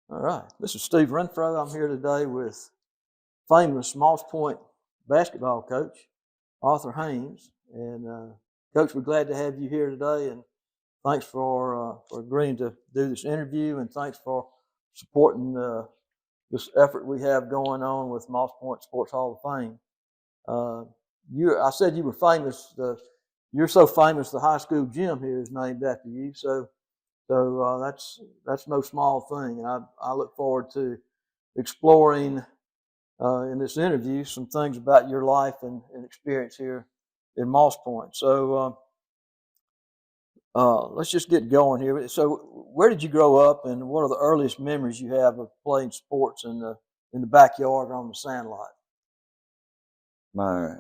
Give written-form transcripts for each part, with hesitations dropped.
All right, this is Steve Renfro. I'm here today with famous Moss Point basketball coach, Arthur Haynes. And Coach, we're glad to have you here today. And thanks for agreeing to do this interview. And thanks for supporting this effort we have going on with Moss Point Sports Hall of Fame. I said you were famous. You're so famous. The high school gym here is named after you. So that's no small thing, and I look forward to exploring in this interview some things about your life and experience here in Moss Point. So let's just get going here. So where did you grow up, and what are the earliest memories you have of playing sports in the backyard or on the sandlot? My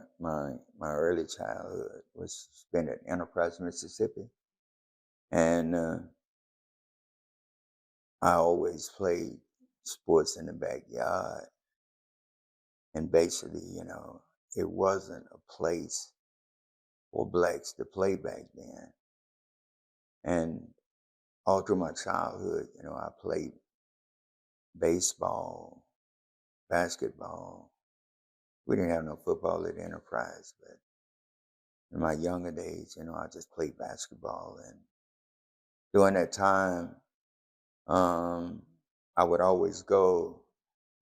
early childhood was spent at Enterprise, Mississippi, and I always played sports in the backyard. And basically, it wasn't a place for blacks to play back then. And all through my childhood, I played baseball, basketball. We didn't have no football at Enterprise, but in my younger days, I just played basketball. And during that time, I would always go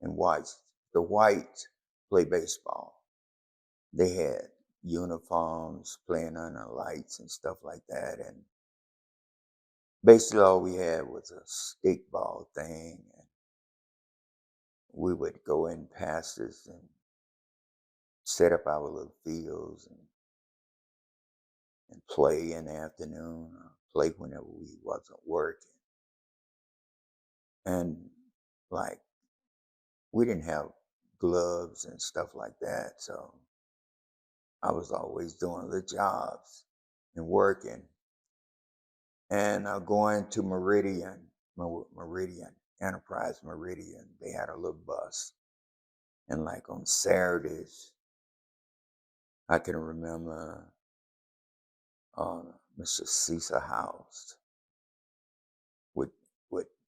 and watch the whites play baseball. They had uniforms, playing under lights and stuff like that. And basically all we had was a stick ball thing. And we would go in passes and set up our little fields and play in the afternoon, or play whenever we wasn't working. And like, we didn't have gloves and stuff like that. So I was always doing the jobs and working. And going to Meridian, Enterprise Meridian, they had a little bus. And like on Saturdays, I can remember Mr. Cecil House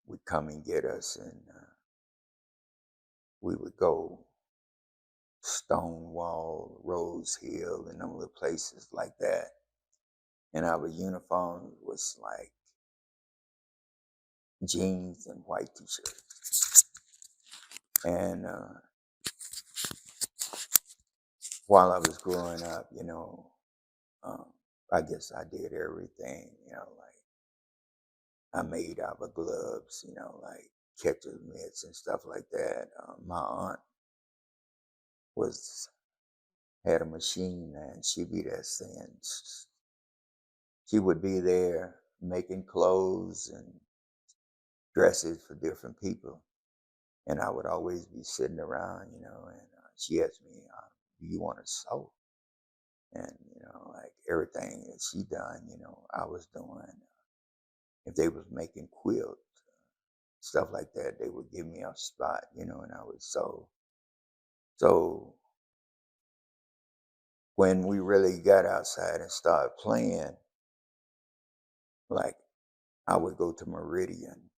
would come and get us, and we would go Stonewall, Rose Hill, and them little places like that. And our uniform was like jeans and white t-shirts. And while I was growing up, I guess I did everything, like I made our gloves, like catcher's mitts and stuff like that. My aunt had a machine, and she'd be there saying, she would be there making clothes and dresses for different people. And I would always be sitting around, and she asked me, do you want to sew? And, like everything that she done, I was doing. If they was making quilts, stuff like that, they would give me a spot, and I would sew. So when we really got outside and started playing, like I would go to Meridian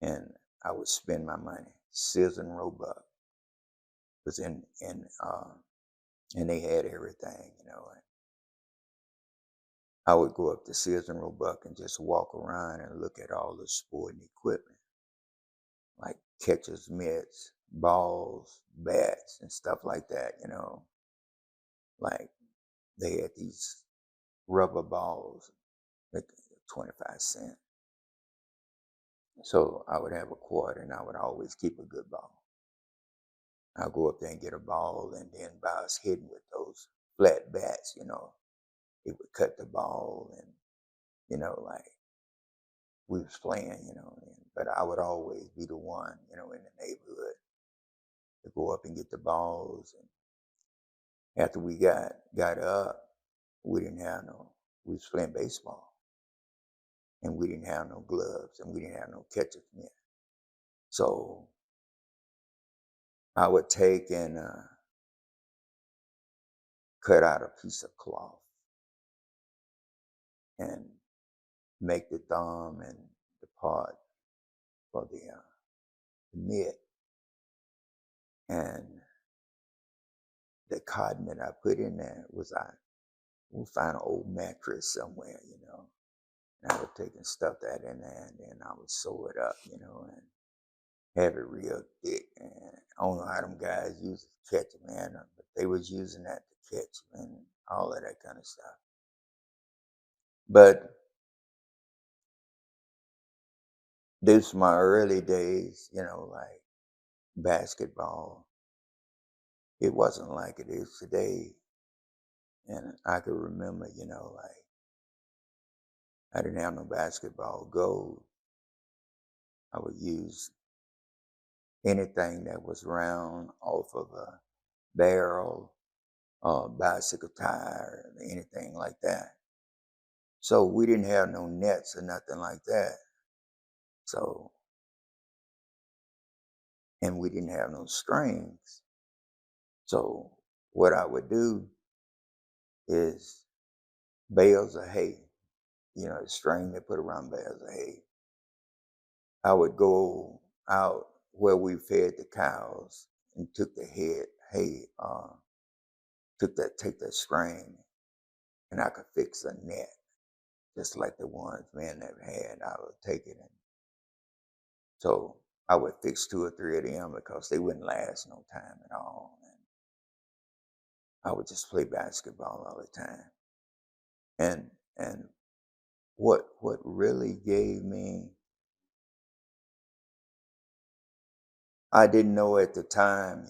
and I would spend my money. Sears and Roebuck was and they had everything, and I would go up to Sears and Roebuck and just walk around and look at all the sporting equipment, like catcher's mitts, balls, bats, and stuff like that, Like they had these rubber balls, like 25 cents. So I would have a quarter, and I would always keep a good ball. I'll go up there and get a ball, and then by us hitting with those flat bats, it would cut the ball, and, like we was playing, but I would always be the one, in the neighborhood to go up and get the balls. And after we got up, we was playing baseball, and we didn't have no gloves, and we didn't have no catcher's mitt. So I would take and cut out a piece of cloth and make the thumb and the part for mitt, and the cotton that I put in there was we'll find an old mattress somewhere, and I would take and stuff that in there, and then I would sew it up, and have it real thick. And I don't know how them guys use it to catch them, man, but they was using that to catch them and all of that kind of stuff. But this my early days, like basketball. It wasn't like it is today. And I could remember, like I didn't have no basketball goals. I would use anything that was round off of a barrel, bicycle tire, anything like that. So we didn't have no nets or nothing like that. So, and we didn't have no strings. So what I would do is bales of hay, the string they put around bales of hay. I would go out where we fed the cows and took the hay, take that string, and I could fix a net just like the ones men have had. I would take it, and so I would fix 2 or 3 of them because they wouldn't last no time at all. And I would just play basketball all the time. And what really gave me, I didn't know at the time,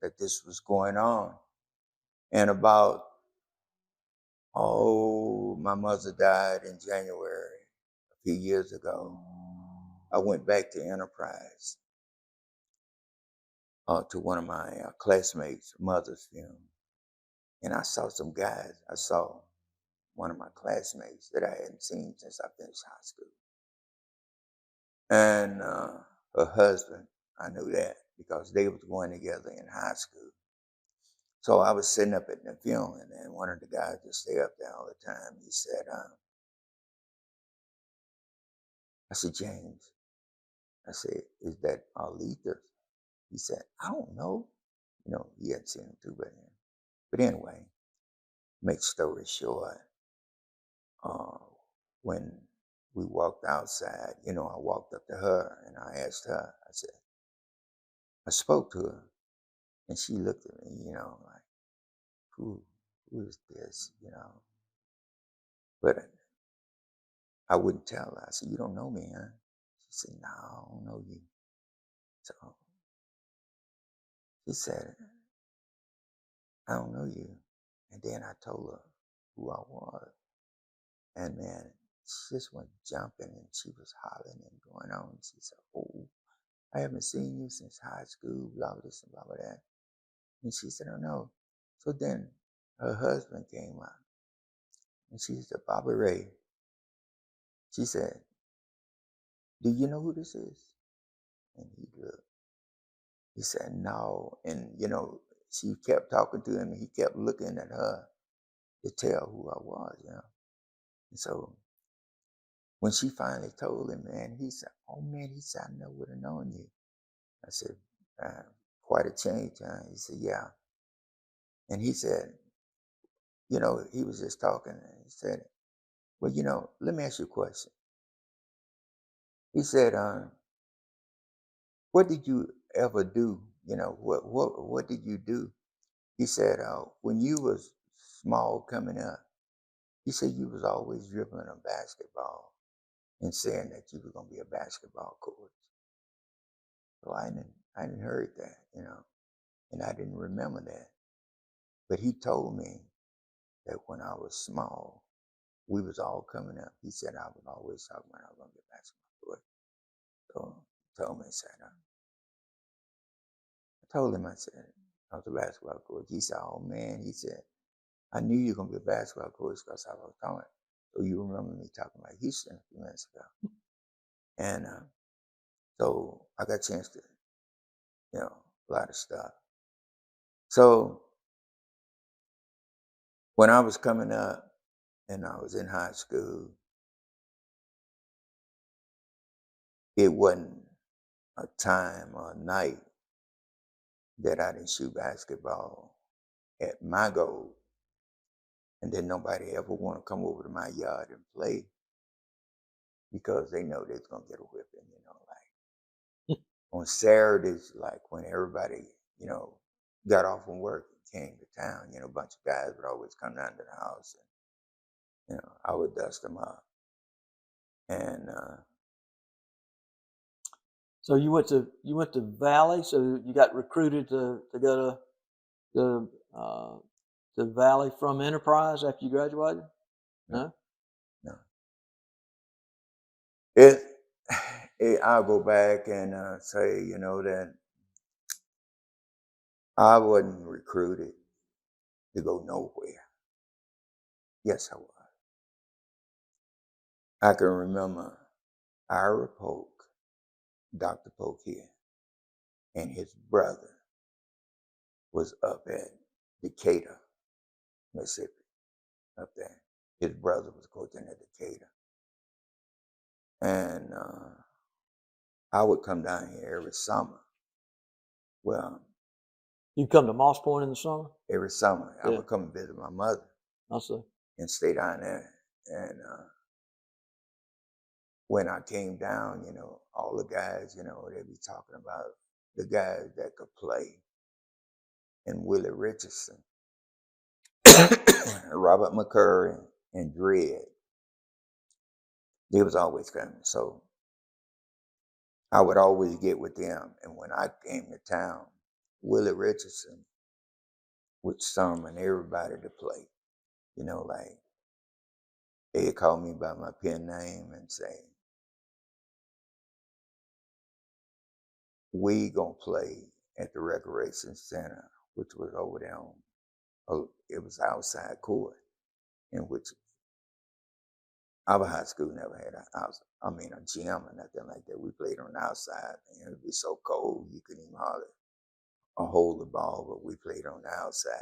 that this was going on. And about, my mother died in January a few years ago. I went back to Enterprise to one of my classmates' mother's funeral. And I saw some guys. I saw one of my classmates that I hadn't seen since I finished high school. And her husband, I knew that because they was going together in high school. So I was sitting up at the funeral, and then one of the guys that stay up there all the time, he said, I said, James, I said, is that Arletha? He said, I don't know. He hadn't seen him too bad. But anyway, make story short, when we walked outside, I walked up to her and I asked her, I said, I spoke to her, and she looked at me, like, who is this, But I wouldn't tell her. I said, you don't know me, huh? She said, no, I don't know you. So she said, I don't know you. And then I told her who I was. And man, she just went jumping and she was hollering and going on. She said, oh, I haven't seen you since high school, blah, blah, this and blah, blah, that. And she said, oh, no. So then her husband came out. And she said, Bobby Ray. She said, do you know who this is? And he looked. He said, no. And, she kept talking to him and he kept looking at her to tell who I was, And so when she finally told him, man, he said, oh, man, he said, I never would have known you. I said, quite a change, huh? He said, yeah. And he said, he was just talking and he said, well, let me ask you a question. He said, what did you ever do? What did you do? He said, when you was small coming up, he said you was always dribbling a basketball and saying that you were going to be a basketball coach. So I didn't heard that, and I didn't remember that. But he told me that when I was small, we was all coming up. He said I would always talk about I was going to be a basketball coach. So he told me, I said, I told him, I said, I was a basketball coach. He said, oh man, he said, I knew you were going to be a basketball coach because I was talking. So you remember me talking about Houston a few minutes ago. And so I got a chance to, a lot of stuff. So when I was coming up and I was in high school, it wasn't a time or a night that I didn't shoot basketball at my goal, and then nobody ever want to come over to my yard and play because they know they're gonna get a whipping. Like on Saturdays, like when everybody, got off from work and came to town, a bunch of guys would always come down to the house, and I would dust them up. And So you went to Valley. So you got recruited to go to Valley from Enterprise after you graduated. No. no, it, I'll go back and say, that I wasn't recruited to go nowhere. Yes, I was. I can remember Ira Polk, Dr. Polk here, and his brother was up at Decatur, Mississippi, up there. His brother was coaching at Decatur. And I would come down here every summer. Well, You come to Moss Point in the summer. every summer I Yeah. would come and visit my mother I see. and stay down there. And when I came down, all the guys, they'd be talking about the guys that could play. And Willie Richardson, Robert McCurry, and Dredd. They was always coming. So I would always get with them. And when I came to town, Willie Richardson would summon everybody to play. Like they'd call me by my pen name and say, we gonna play at the Recreation Center, which was over there it was outside court, in which our high school never had a gym or nothing like that. We played on the outside, and it'd be so cold you couldn't even hardly hold the ball, but we played on the outside.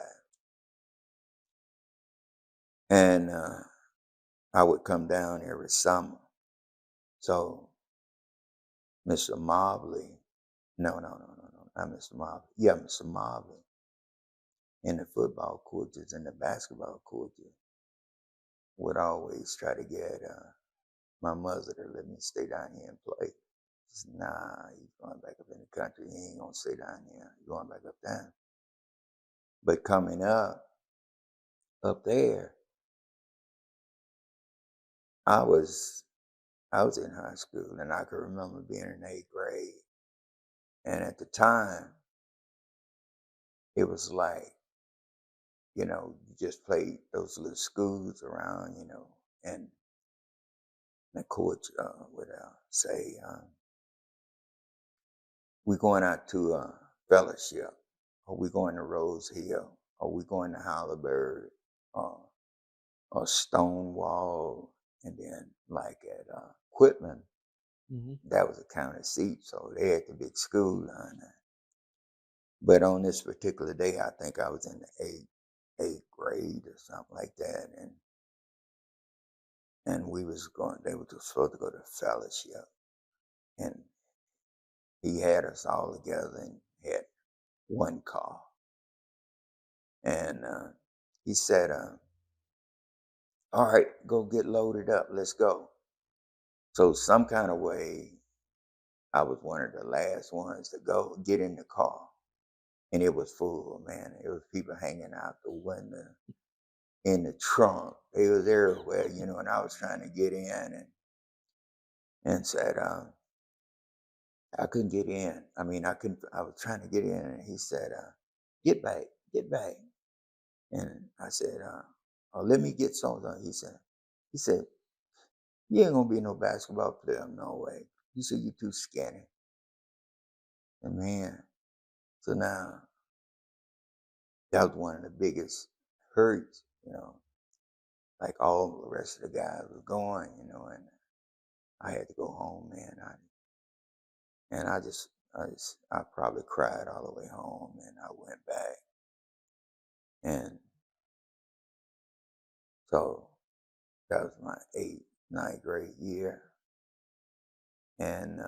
And I would come down every summer. So Mr. Mobley, no, not Mr. Mobley. Yeah, Mr. Mobley, and the football coaches and the basketball coaches would always try to get my mother to let me stay down here and play. She said, nah, you're going back up in the country. You ain't going to stay down here. You're going back up there. But coming up there, I was in high school, and I can remember being in 8th grade. And at the time, it was like, you just played those little schools around, and the coach would say, we're going out to a fellowship, or we're going to Rose Hill, or we're going to Halliburton, or Stonewall, and then like at Quitman, that was a county seat, so they had the big school down there. But on this particular day, I think I was in the eighth grade or something like that, and they were supposed to go to fellowship, and he had us all together and had one car, and he said, all right, go get loaded up, let's go. So some kind of way, I was one of the last ones to go get in the car, and it was full, man. It was people hanging out the window, in the trunk. It was everywhere, and I was trying to get in and said, I couldn't get in. I was trying to get in, and he said, get back. And I said, oh, let me get something. He said, you ain't gonna be no basketball player, no way. He said, you're too skinny. And man, so now that was one of the biggest hurts, like all the rest of the guys was going, and I had to go home, man. I probably cried all the way home, and I went back. And so that was my 8th, 9th grade year. And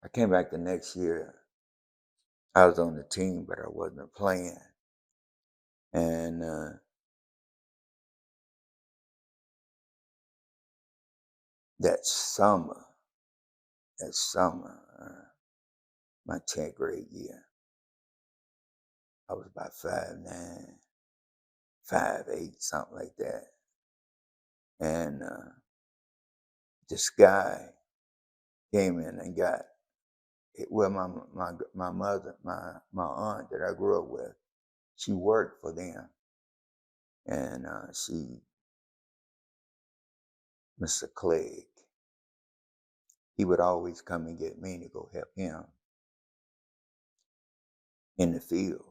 I came back the next year. I was on the team, but I wasn't playing. And that summer, my 10th grade year, I was about 5'9", 5'8", something like that. And this guy came in and got it. Well, my mother, my aunt that I grew up with, she worked for them, and Mr. Clegg, he would always come and get me to go help him in the field.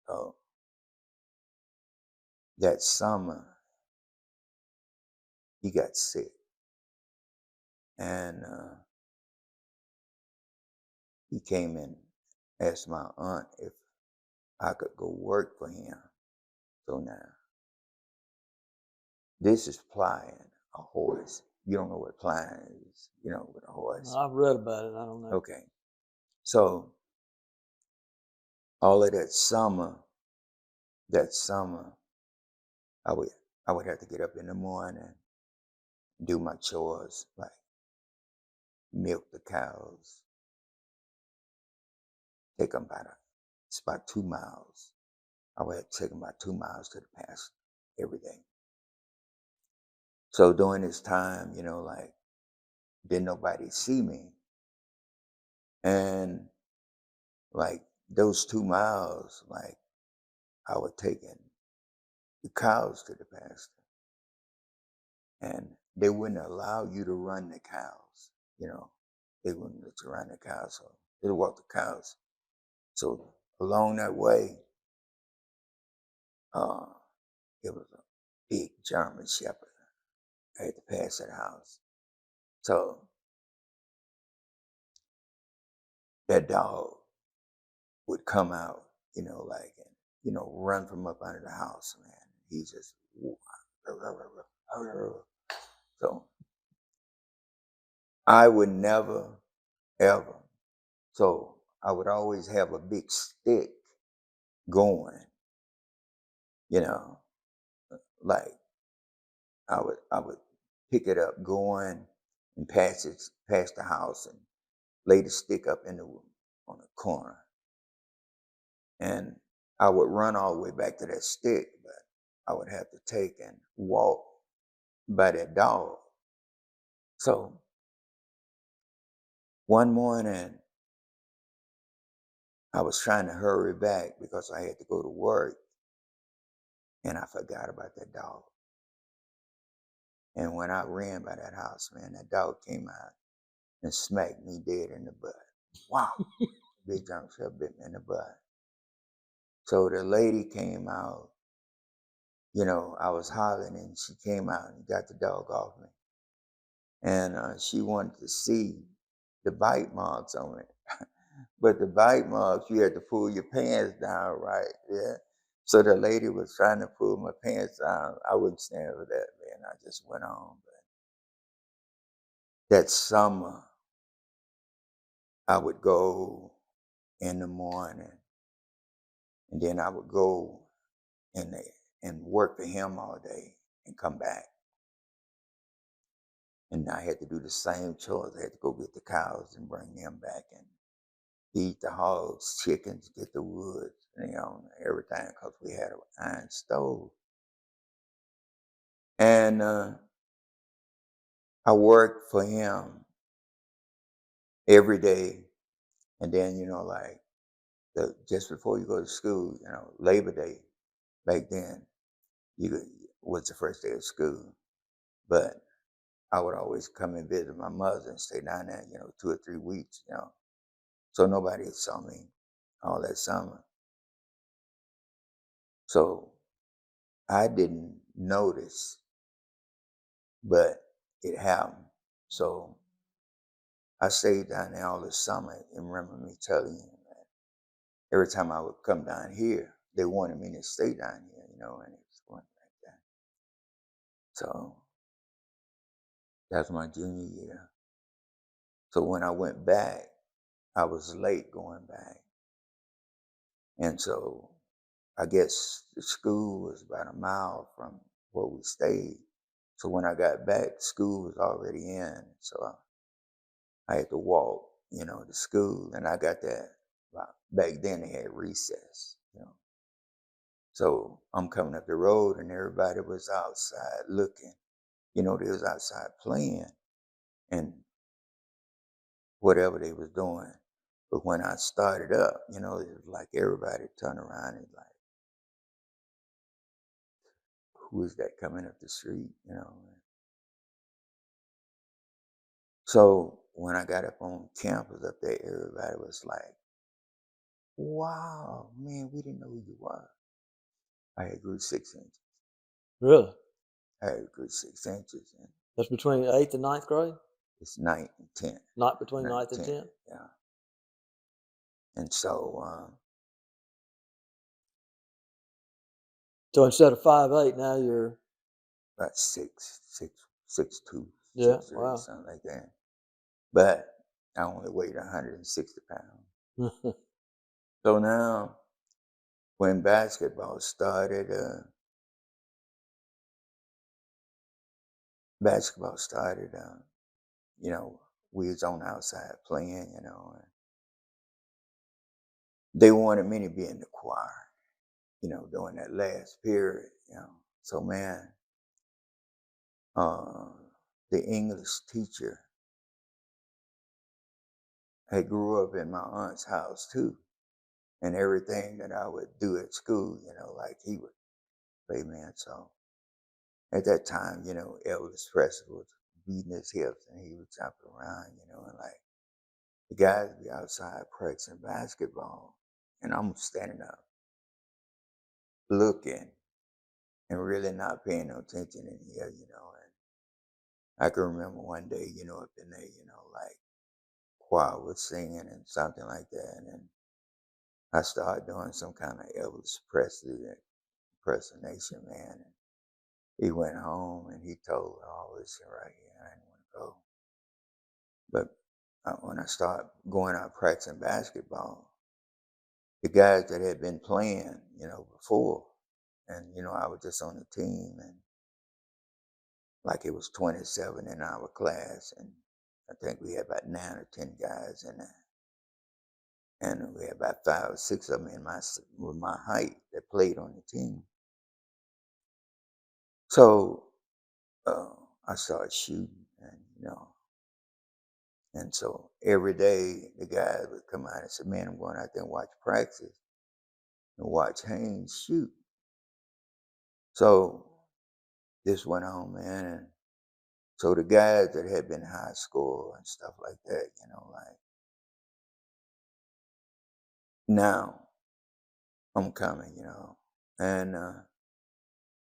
So that summer, he got sick, and he came and asked my aunt if I could go work for him. So now, this is plying a horse. You don't know what plying is, with a horse. I've read about it. I don't know. Okay. So all of that summer, I would have to get up in the morning, do my chores, like milk the cows, take them it's about 2 miles. I would have to take them about 2 miles to the pasture every day. So during this time, like, didn't nobody see me. And like those 2 miles, like, I was taking the cows to the pasture, and they wouldn't allow you to run the cows. They wouldn't let you run the cows, so they'd walk the cows. So along that way, it was a big German Shepherd. I had to pass that house. So that dog would come out, like, and, run from up under the house, man. He just, so I would never, ever. So I would always have a big stick going, like I would pick it up going and pass the house and lay the stick up on the corner. And I would run all the way back to that stick, but I would have to take and walk by that dog. So one morning, I was trying to hurry back because I had to go to work, and I forgot about that dog. And when I ran by that house, man, that dog came out and smacked me dead in the butt. Wow. Big German Shepherd bit me in the butt. So the lady came out, I was hollering, and she came out and got the dog off me. And she wanted to see the bite marks on it. But the bite marks, you had to pull your pants down, right? Yeah. So the lady was trying to pull my pants down. I wouldn't stand for that, man. I just went on. But that summer, I would go in the morning, and then I would go and work for him all day and come back. And I had to do the same chores. I had to go get the cows and bring them back and feed the hogs, chickens, get the wood, everything, because we had an iron stove. And I worked for him every day. And then, like, just before you go to school, Labor Day, back then, was the first day of school. But I would always come and visit my mother and stay down there, 2 or 3 weeks, So nobody saw me all that summer. So I didn't notice, but it happened. So I stayed down there all the summer, and remember me telling you that every time I would come down here, they wanted me to stay down here, and it was going like that. So that's my junior year. So when I went back, I was late going back. And so I guess the school was about a mile from where we stayed. So when I got back, school was already in. So I had to walk, to school. And I got there, back then they had recess. So I'm coming up the road and everybody was outside looking. They was outside playing and whatever they was doing. But when I started up, it was like everybody turned around and like, who is that coming up the street? So when I got up on campus up there, everybody was like, wow, man, we didn't know who you were. I had grew 6 inches. Really? I had grew 6 inches. And That's between 8th and 9th grade? it's 9th and 10th. Not between 9th and 10th? Yeah. And so, So instead of 5'8", now you're about 6'2", yeah, 6'3", wow. something like that. But I only weighed 160 pounds. So now, when basketball started, we was on the outside playing, and they wanted me to be in the choir, during that last period. So man, the English teacher had grew up in my aunt's house too. And everything that I would do at school, like he would play, man. So at that time, Elvis Presley was beating his hips and he would jump around, and like the guys be outside practicing basketball. And I'm standing up looking and really not paying no attention in here, And I can remember one day, up in there, like choir was singing and something like that. And then I started doing some kind of Elvis Presley impersonation, man. And he went home and he told all this right here. I didn't want to go. But when I started going out practicing basketball, the guys that had been playing, before, and, I was just on the team, and like it was 27 in our class, and I think we had about 9 or 10 guys in there. And we had about 5 or 6 of them with my height that played on the team. So I started shooting, and so every day the guys would come out and say, man, I'm going out there and watch practice and watch Haynes shoot. So this went on, man. And so the guys that had been high score and stuff like that, like now I'm coming, And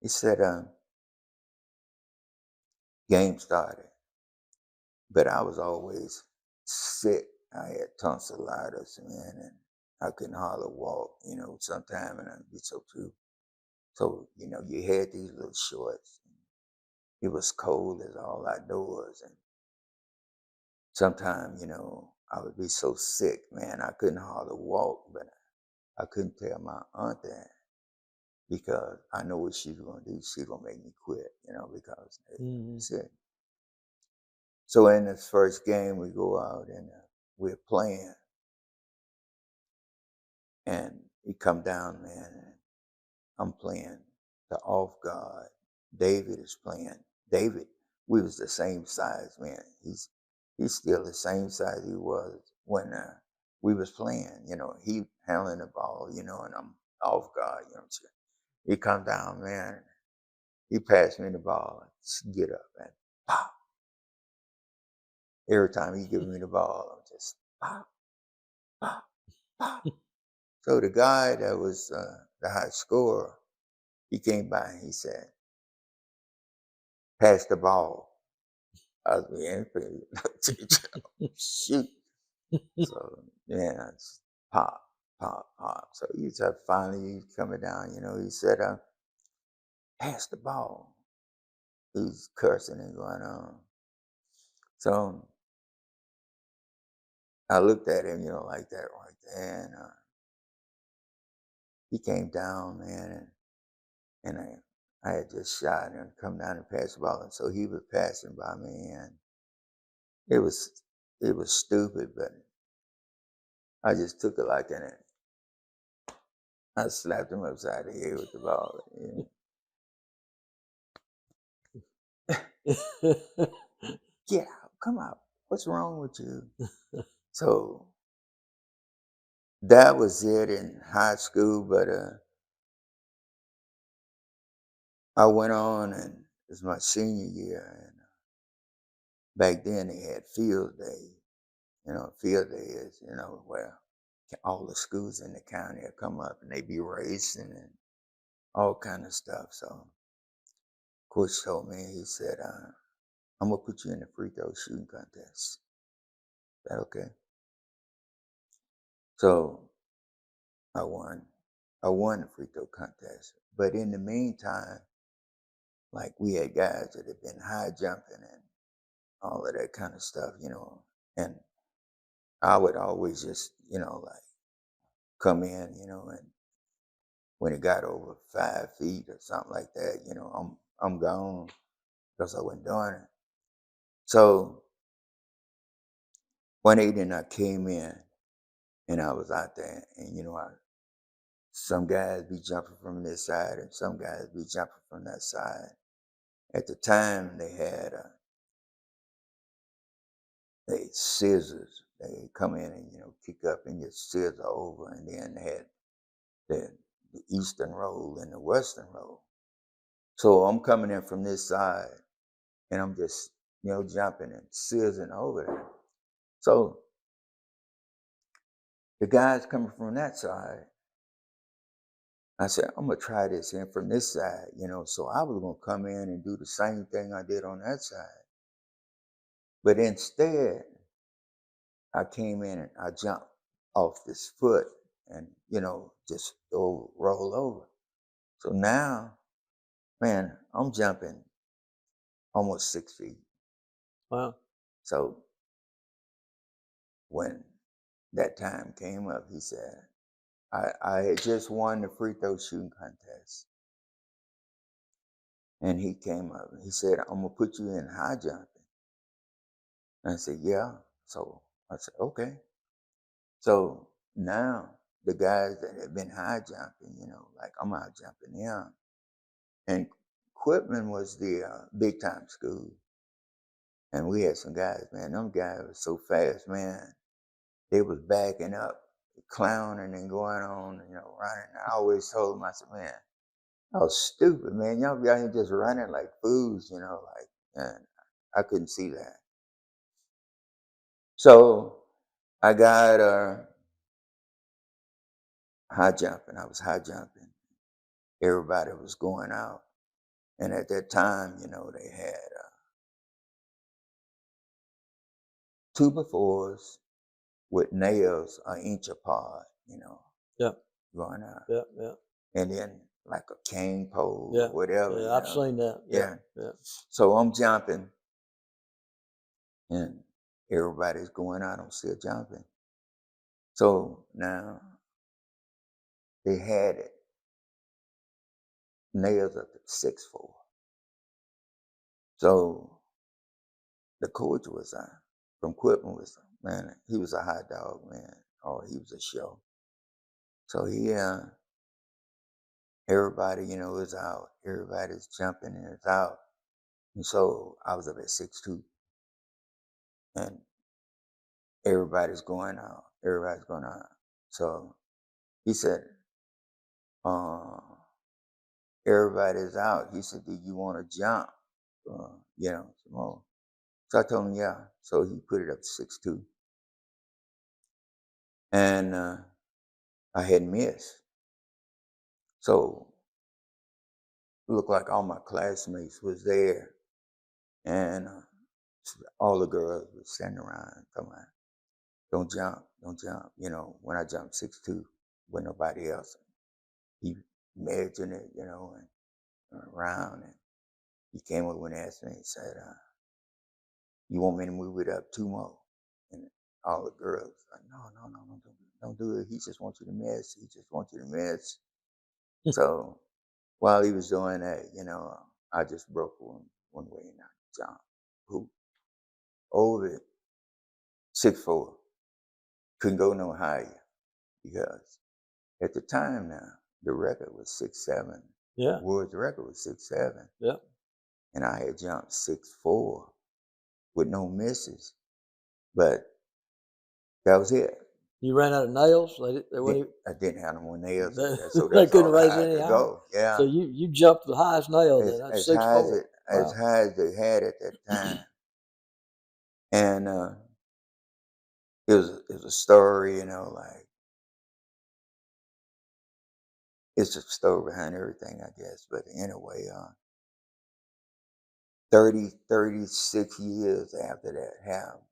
he said, game started. But I was always sick. I had tonsillitis, man, and I couldn't hardly walk, sometime, and I'd be so too. So, you had these little shorts. It was cold as all outdoors. And sometimes, I would be so sick, man, I couldn't hardly walk, but I couldn't tell my aunt that because I know what she's going to do. She's going to make me quit, because I'm sick. So in this first game, we go out and we're playing. And he come down, man, and I'm playing the off guard. David is playing. David, we was the same size, man. He's still the same size he was when we was playing. He handling the ball, and I'm off guard. He come down, man. He passed me the ball. Just get up and pop. Every time he gives me the ball, I'm just pop, pop, pop. So the guy that was the high scorer, he came by and he said, pass the ball. I was being shoot. So, yeah, it's pop, pop, pop. So he said, finally, he's coming down, he said, pass the ball. He's cursing and going on. So I looked at him, like that right there, and he came down, man, and I had just shot and come down and pass the ball, and so he was passing by me, and it was it was stupid, but I just took it like that. I slapped him upside the head with the ball. Get out! Come out! What's wrong with you? So that was it in high school, but I went on, and it was my senior year, and back then they had field day. Field day is where all the schools in the county will come up and they be racing and all kind of stuff. So coach told me, he said, I'm gonna put you in the free throw shooting contest. Is that okay? So I won. I won the free throw contest. But in the meantime, like we had guys that had been high jumping and all of that kind of stuff, and I would always just, like come in, and when it got over 5 feet or something like that, I'm gone because I wasn't doing it. So one evening I came in and I was out there, and some guys be jumping from this side and some guys be jumping from that side. At the time they had they scissors. They come in and kick up and just scissor over, and then they had the eastern roll and the western roll. So I'm coming in from this side, and I'm just jumping and scissoring over there. So the guys coming from that side, I said, I'm gonna try this in from this side, So I was gonna come in and do the same thing I did on that side. But instead, I came in and I jumped off this foot and, just roll over. So now, man, I'm jumping almost 6 feet. Wow. So when that time came up, he said, I had just won the free throw shooting contest. And he came up and he said, I'm going to put you in high jumping. And I said, yeah. So I said, okay. So now the guys that have been high jumping, like I'm out jumping them. And Quitman was the big time school. And we had some guys, man, them guys were so fast, man. They was backing up, clowning and going on, running. I always told them, I said, man, I was stupid, man. Y'all be out here just running like fools, and I couldn't see that. So I got high jumping. I was high jumping. Everybody was going out. And at that time, they had 2x4s with nails an inch apart, Yep. going out. Yep. Yep. And then like a cane pole Yeah. or whatever. Yeah, I've seen that. Yeah. Yeah. So I'm jumping and everybody's going out. I'm still jumping. So now they had it nails up to 6'4". So the coach was from Quitman was, man, he was a hot dog, man. Oh, he was a show. So he everybody, is out. Everybody's jumping and it's out. And so I was up at 6'2". And everybody's going out. Everybody's going out. So he said, everybody's out. He said, do you want to jump? Some more. So I told him, yeah. So he put it up to 6'2". And I had missed. So it looked like all my classmates was there. And all the girls were standing around, come on, don't jump, don't jump. When I jumped 6'2", with nobody else. He measured it, and around. And he came over and asked me, he said, you want me to move it up 2 more? And all the girls like, no, don't do it. He just wants you to miss. He just wants you to miss. So while he was doing that, I just broke one way and I jumped. Who over it, 6'4", couldn't go no higher because at the time now the record was 6'7". Yeah. World record was 6'7". Yep. And I had jumped 6'4" with no misses, but that was it. You ran out of nails. They I didn't have no more nails, so they that's couldn't all raise high I any could higher. go. Yeah, So you jumped the highest nail then. That's as 6'4". as Wow. high as they had at that time, and it was a story, like it's a story behind everything, I guess. But anyway, 36 years after that happened,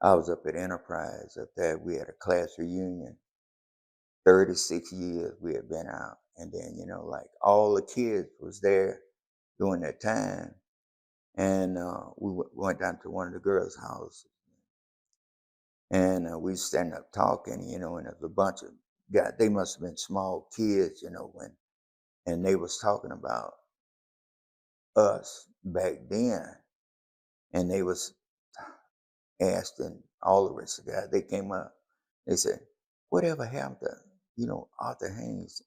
I was up at Enterprise up there. We had a class reunion. 36 years we had been out. And then, like all the kids was there during that time. And we went down to one of the girls' houses. And we was standing up talking, and there's a bunch of guys. They must have been small kids, and they was talking about us back then. And they was asking all the rest of the guys. They came up. They said, whatever happened to, Arthur Haynes?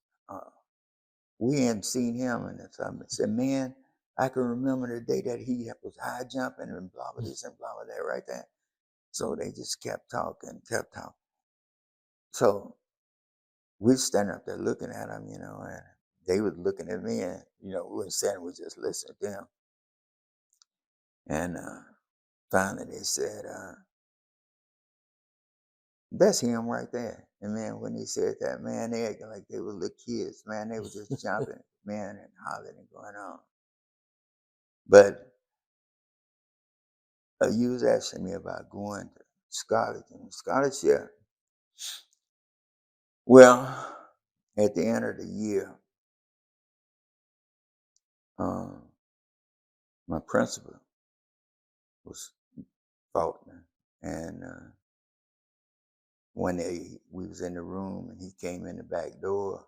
We hadn't seen him. And I said, man, I can remember the day that he was high jumping and blah, blah, this and blah, blah, that right there. So they just kept talking. So we standing up there looking at them, and they was looking at me, and, we weren't saying, we just listened to them. And finally they said, that's him right there. And man, when he said that, man, they acting like they were little kids. Man, they were just jumping, man, and hollering and going on. But you was asking me about going to scholarship. Well, at the end of the year, my principal was Faulkner, and one day we was in the room, and he came in the back door,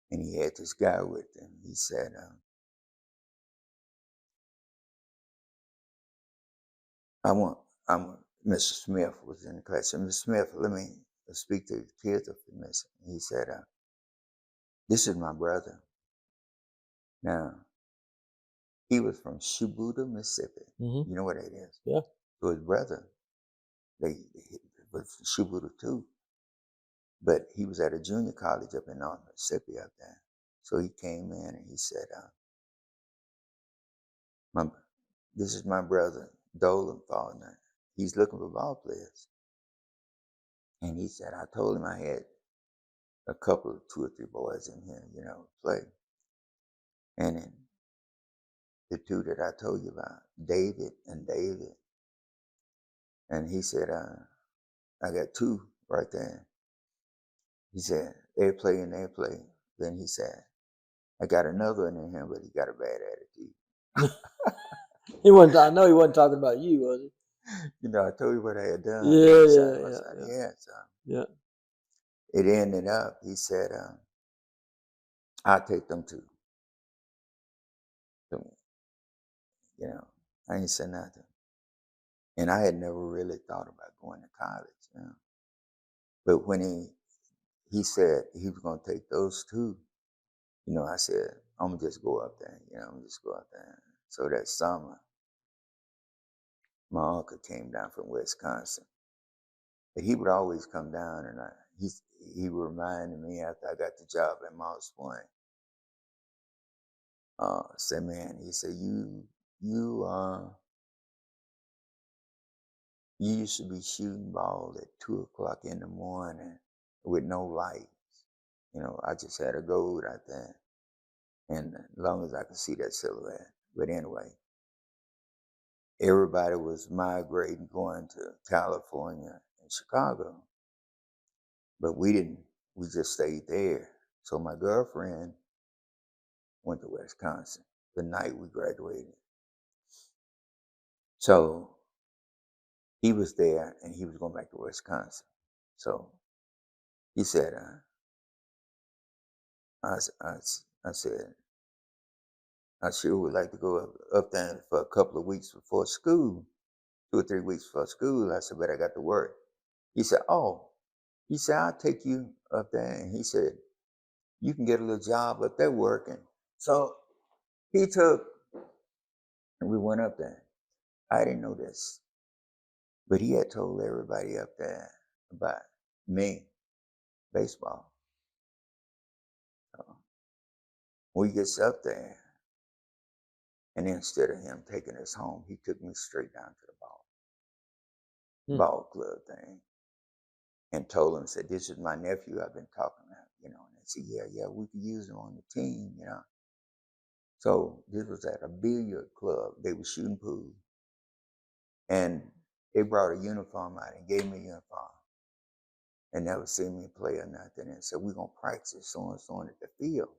and he had this guy with him. He said, Mr. Smith was in the class. I said, Mr. Smith, let me speak to the kids of the miss. He said, this is my brother. Now, he was from Shubuta, Mississippi. Mm-hmm. You know what that is? Yeah. So his brother, they was from Shubuta too. But he was at a junior college up in North Mississippi up there. So he came in and he said, this is my brother, Dolan Faulkner. He's looking for ball players. And he said, I told him I had a couple of 2 or 3 boys in here, play. And then the 2 that I told you about, David and David. And he said, I got 2 right there. He said, they play and they play. Then he said, I got another one in him, but he got a bad attitude. I know he wasn't talking about you, was he? I told you what I had done. Yeah. So Yeah. it ended up, he said, I'll take them too. So, I ain't said nothing. And I had never really thought about going to college. But when he said he was going to take those 2, I said, I'm going to just go up there. I'm going to just go up there. So that summer, my uncle came down from Wisconsin. But he would always come down, and he reminded me after I got the job at Moss Point. Said, man, he said, you used to be shooting ball at 2:00 in the morning with no lights. I just had a goal right there, and as long as I could see that silhouette. But anyway, everybody was migrating, going to California and Chicago. But we didn't. We just stayed there. So my girlfriend went to Wisconsin the night we graduated. So he was there and he was going back to Wisconsin. So he said, I said, I sure would like to go up there for a couple of weeks before school, 2 or 3 weeks before school. I said, but I got to work. He said, oh, he said, I'll take you up there. And he said, you can get a little job up there working. So he took, and we went up there. I didn't know this, but he had told everybody up there about me, baseball. So we gets up there, and instead of him taking us home, he took me straight down to the ball club thing, and told him, said, this is my nephew I've been talking about, and they said, yeah, we could use him on the team, So this was at a billiard club. They were shooting pool, and they brought a uniform out and gave me a uniform, and never seen me play or nothing, and said, we're going to practice so and so at the field.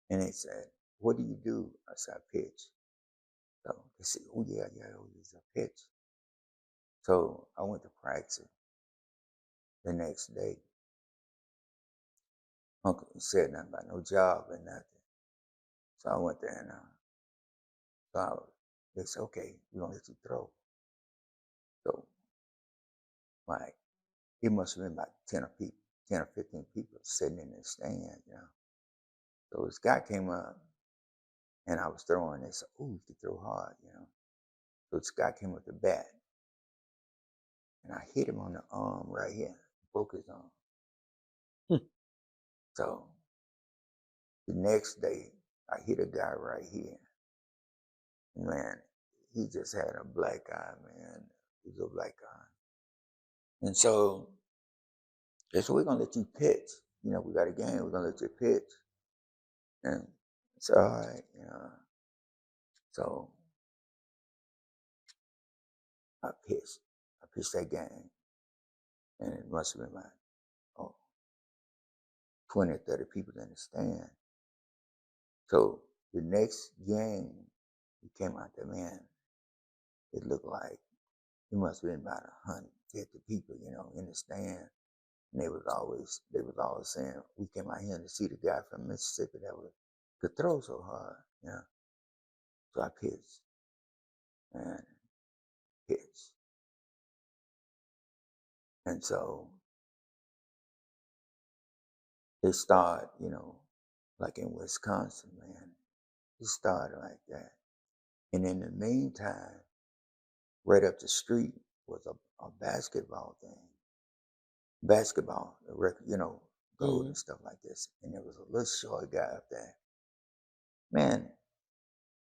And they said, what do you do? I said, I pitch. So they said, oh yeah, he's a pitch. So I went to practice the next day. Uncle said nothing about no job or nothing. So I went there and they said, okay, we're going to let you throw. So like, it must have been about 10 or 15 people sitting in the stand, So this guy came up and I was throwing. They said, oh, you can throw hard, So this guy came with the bat and I hit him on the arm right here, broke his arm. So the next day, I hit a guy right here. Man, he just had a black eye, man. He was a black eye. And so they said, we're going to let you pitch. We got a game. We're going to let you pitch. And it's all right, So I pitched. I pitched that game. And it must have been like 20 or 30 people in the stand. So the next game, we came out there, man, it looked like it must have been about 150 people, in the stand. And they was always saying, we came out here to see the guy from Mississippi that could throw so hard, So I pitched and pitched. And so it started, like in Wisconsin, man. It started like that. And in the meantime, right up the street was a basketball thing. Basketball, the record, gold and stuff like this. And there was a little short guy up there. Man,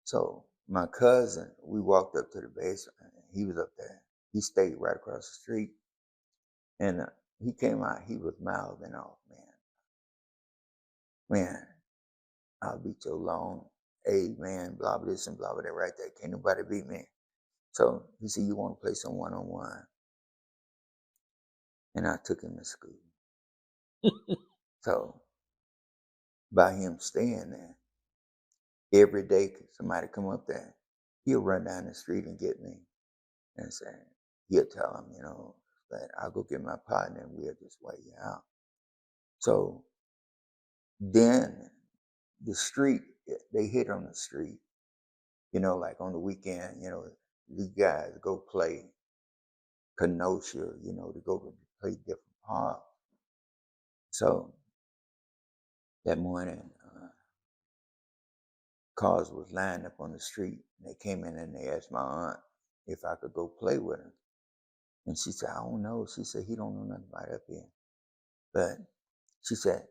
so my cousin, we walked up to the basement, and he was up there. He stayed right across the street. And he came out, he was mouthing off, man, I'll beat your long, hey, man, blah, blah, this and blah, blah, that right there. Can't nobody beat me. So he said, you want to play some one-on-one? And I took him to school. So by him staying there, every day somebody come up there, he'll run down the street and get me and say, he'll tell him, that I'll go get my partner and we'll just wait you out. So then the street, they hit on the street, like on the weekend, these guys go play Kenosha, to go play different parks. So that morning, cars was lined up on the street. And they came in and they asked my aunt if I could go play with him. And she said, I don't know. She said, he don't know nothing about up here. But she said,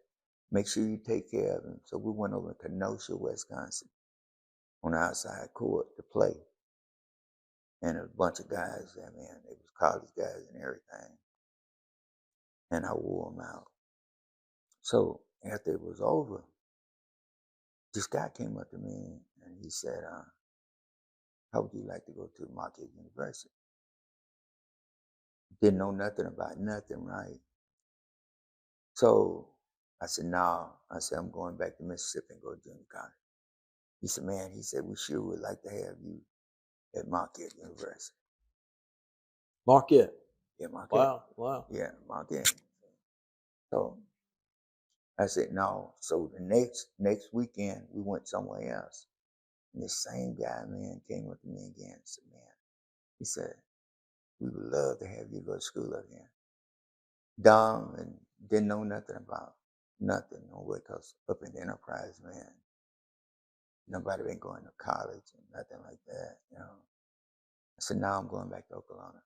make sure you take care of him. So we went over to Kenosha, Wisconsin, on the outside court to play. And a bunch of guys there, man. They was college guys and everything. And I wore them out. So after it was over, this guy came up to me and he said, how would you like to go to Marquette University? Didn't know nothing about nothing, right? So I said, no. I said, I'm going back to Mississippi and go to junior college. He said, man, we sure would like to have you at Marquette University. Marquette. Yeah, Marquette. Wow, wow. Yeah, Marquette. So I said, no. So the next weekend, we went somewhere else. And the same guy, man, came up to me again and said, man, he said, we would love to have you go to school up here. Dumb and didn't know nothing about nothing, no way, because up in the Enterprise, man, nobody been going to college and nothing like that, you know. I said, now I'm going back to Oklahoma.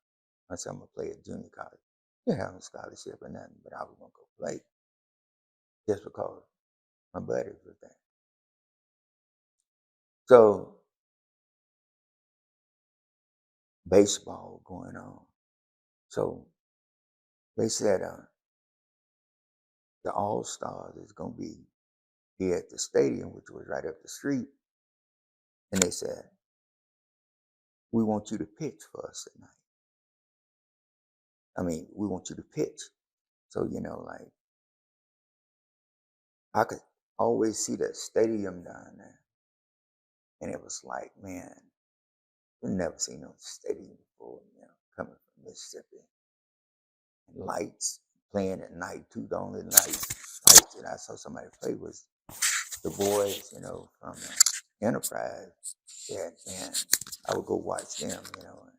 I said, I'm going to play at junior college. Didn't have no scholarship or nothing, but I was going to go play just because my buddies was there. So, baseball going on. So, they said the All-Stars is going to be here at the stadium, which was right up the street. And they said, we want you to pitch for us tonight. I mean, we want you to pitch. So, you know, like, I could always see that stadium down there. And it was like, man, I've never seen no stadium before, you know, coming from Mississippi. And lights, playing at night, too. The only lights that I saw somebody play was the boys, you know, from Enterprise. Yeah, man, I would go watch them, you know. And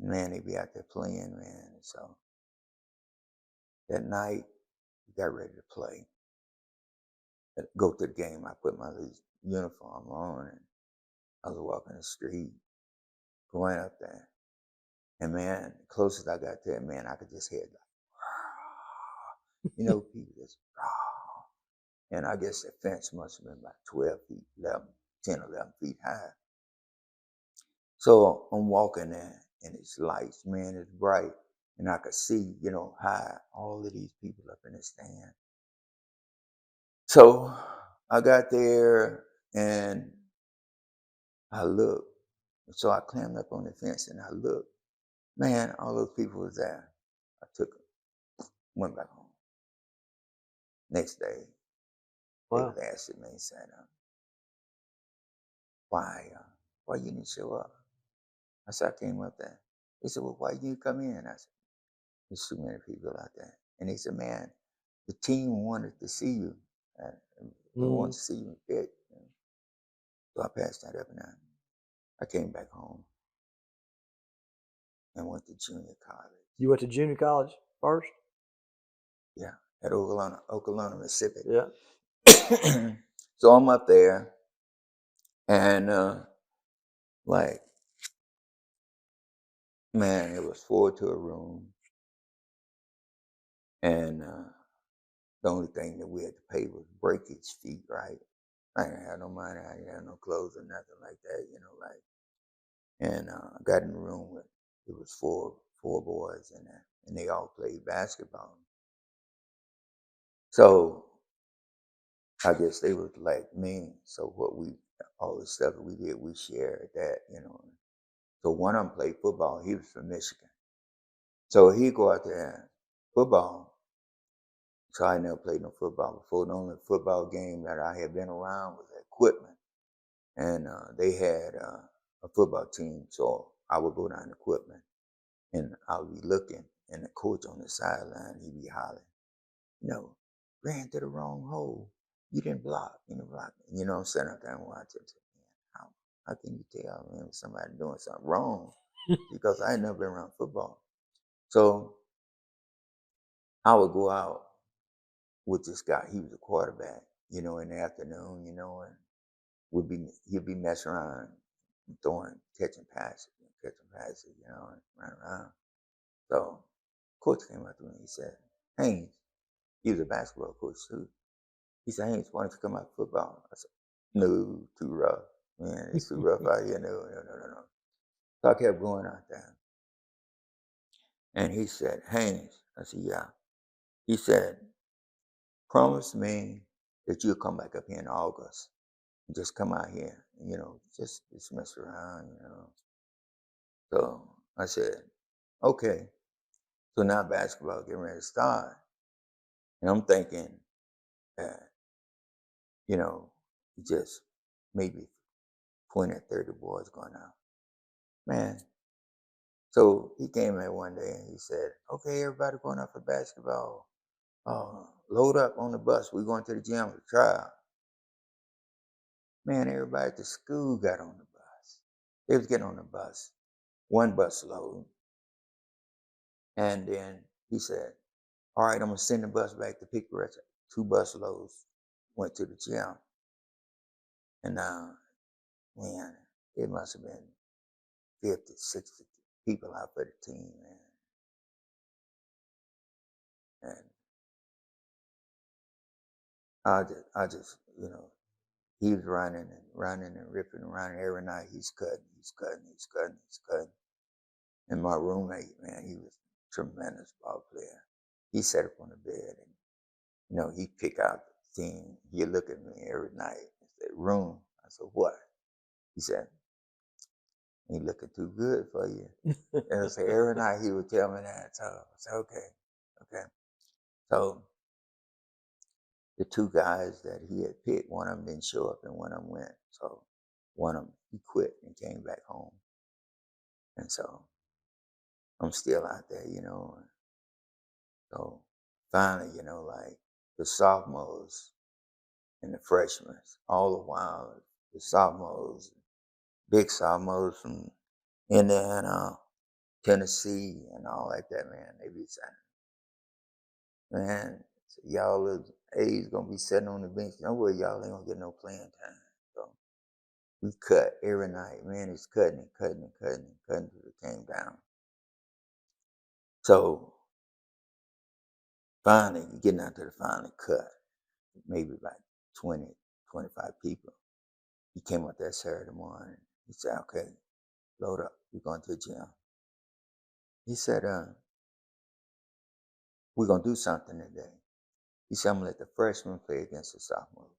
man, they'd be out there playing, man. So that night, we got ready to play. Go to the game. I put my uniform on, and I was walking the street, going up there. And man, closest I got to it, man, I could just hear you know, people just and I guess the fence must have been about 12 feet, 10, 11 feet high. So I'm walking there, and it's lights, man, it's bright. And I could see, you know, high, all of these people up in the stand. So I got there, and I looked. So I climbed up on the fence, and I looked. Man, all those people was there. I took them, went back home. Next day, they Wow. was asking me, said, why you didn't show up? I said, I came up there. They said, well, why you didn't come in? I said, there's too many people out there. And they said, man, the team wanted to see you. They wanted to see you fit. So I passed that up, and I came back home and went to junior college. You went to junior college first? Yeah, at Oklahoma, Mississippi. Yeah. So I'm up there, and like, man, it was 4 to a room, and the only thing that we had to pay was breakage fee, right? I didn't have no money, I didn't have no clothes or nothing like that, you know, like. And I got in the room with, it was four boys in there, and they all played basketball. So I guess they was like me. So all the stuff that we did, we shared that, you know. So one of them played football. He was from Michigan. So he go out there football. So I never played no football before. The only football game that I had been around was at Quitman. And they had a football team. So I would go down to Quitman, and I would be looking, and the coach on the sideline, he'd be hollering, you know, ran to the wrong hole. You didn't block. You didn't block. You know, I'm sitting out there and watching. Man, how can you tell, man, somebody doing something wrong? Because I had never been around football. So I would go out with this guy. He was a quarterback, you know, in the afternoon, you know, and he'd be messing around, catching passes, you know, and running around. So coach came up to me and he said, Haynes, he was a basketball coach too. He said, Haynes, why don't you come out to football? I said, no, too rough. Man, it's too rough out here. No. So I kept going out there. And he said, Haynes, I said, yeah. He said, promise me that you'll come back up here in August. And just come out here, you know, just mess around, you know. So I said, okay. So now basketball getting ready to start. And I'm thinking, you know, just maybe 20 or 30 boys going out. Man, So he came in one day and he said, okay, everybody going out for basketball. Load up on the bus. We're going to the gym to try out. Man, everybody at the school got on the bus. They was getting on the bus. One bus load. And then he said, all right, I'm going to send the bus back to pick the rest. 2 bus loads went to the gym. And now, man, it must have been 50, 60 people out for the team, man. And I just, he was running and ripping and running every night. He's cutting. And my roommate, man, he was a tremendous ball player. He sat up on the bed and, he'd pick out the team. He'd look at me every night and say, Room. I said, what? He said, he looking too good for you. And so every night he would tell me that. So I said, okay. So the 2 guys that he had picked, one of them didn't show up and one of them went. So one of them, he quit and came back home. And so I'm still out there, So finally, like the sophomores and the freshmen, all the while, the sophomores, big sophomores from Indiana, Tennessee, and all like that, man, they be saying, man, y'all A's gonna be sitting on the bench. No way y'all ain't gonna get no playing time. So we cut every night. Man, it's cutting till it came down. So finally, getting out to the final cut, maybe about 20, 25 people. He came up that Saturday morning. He said, okay, load up. We're going to the gym. He said, we're going to do something today. He said, I'm going to let the freshmen play against the sophomores.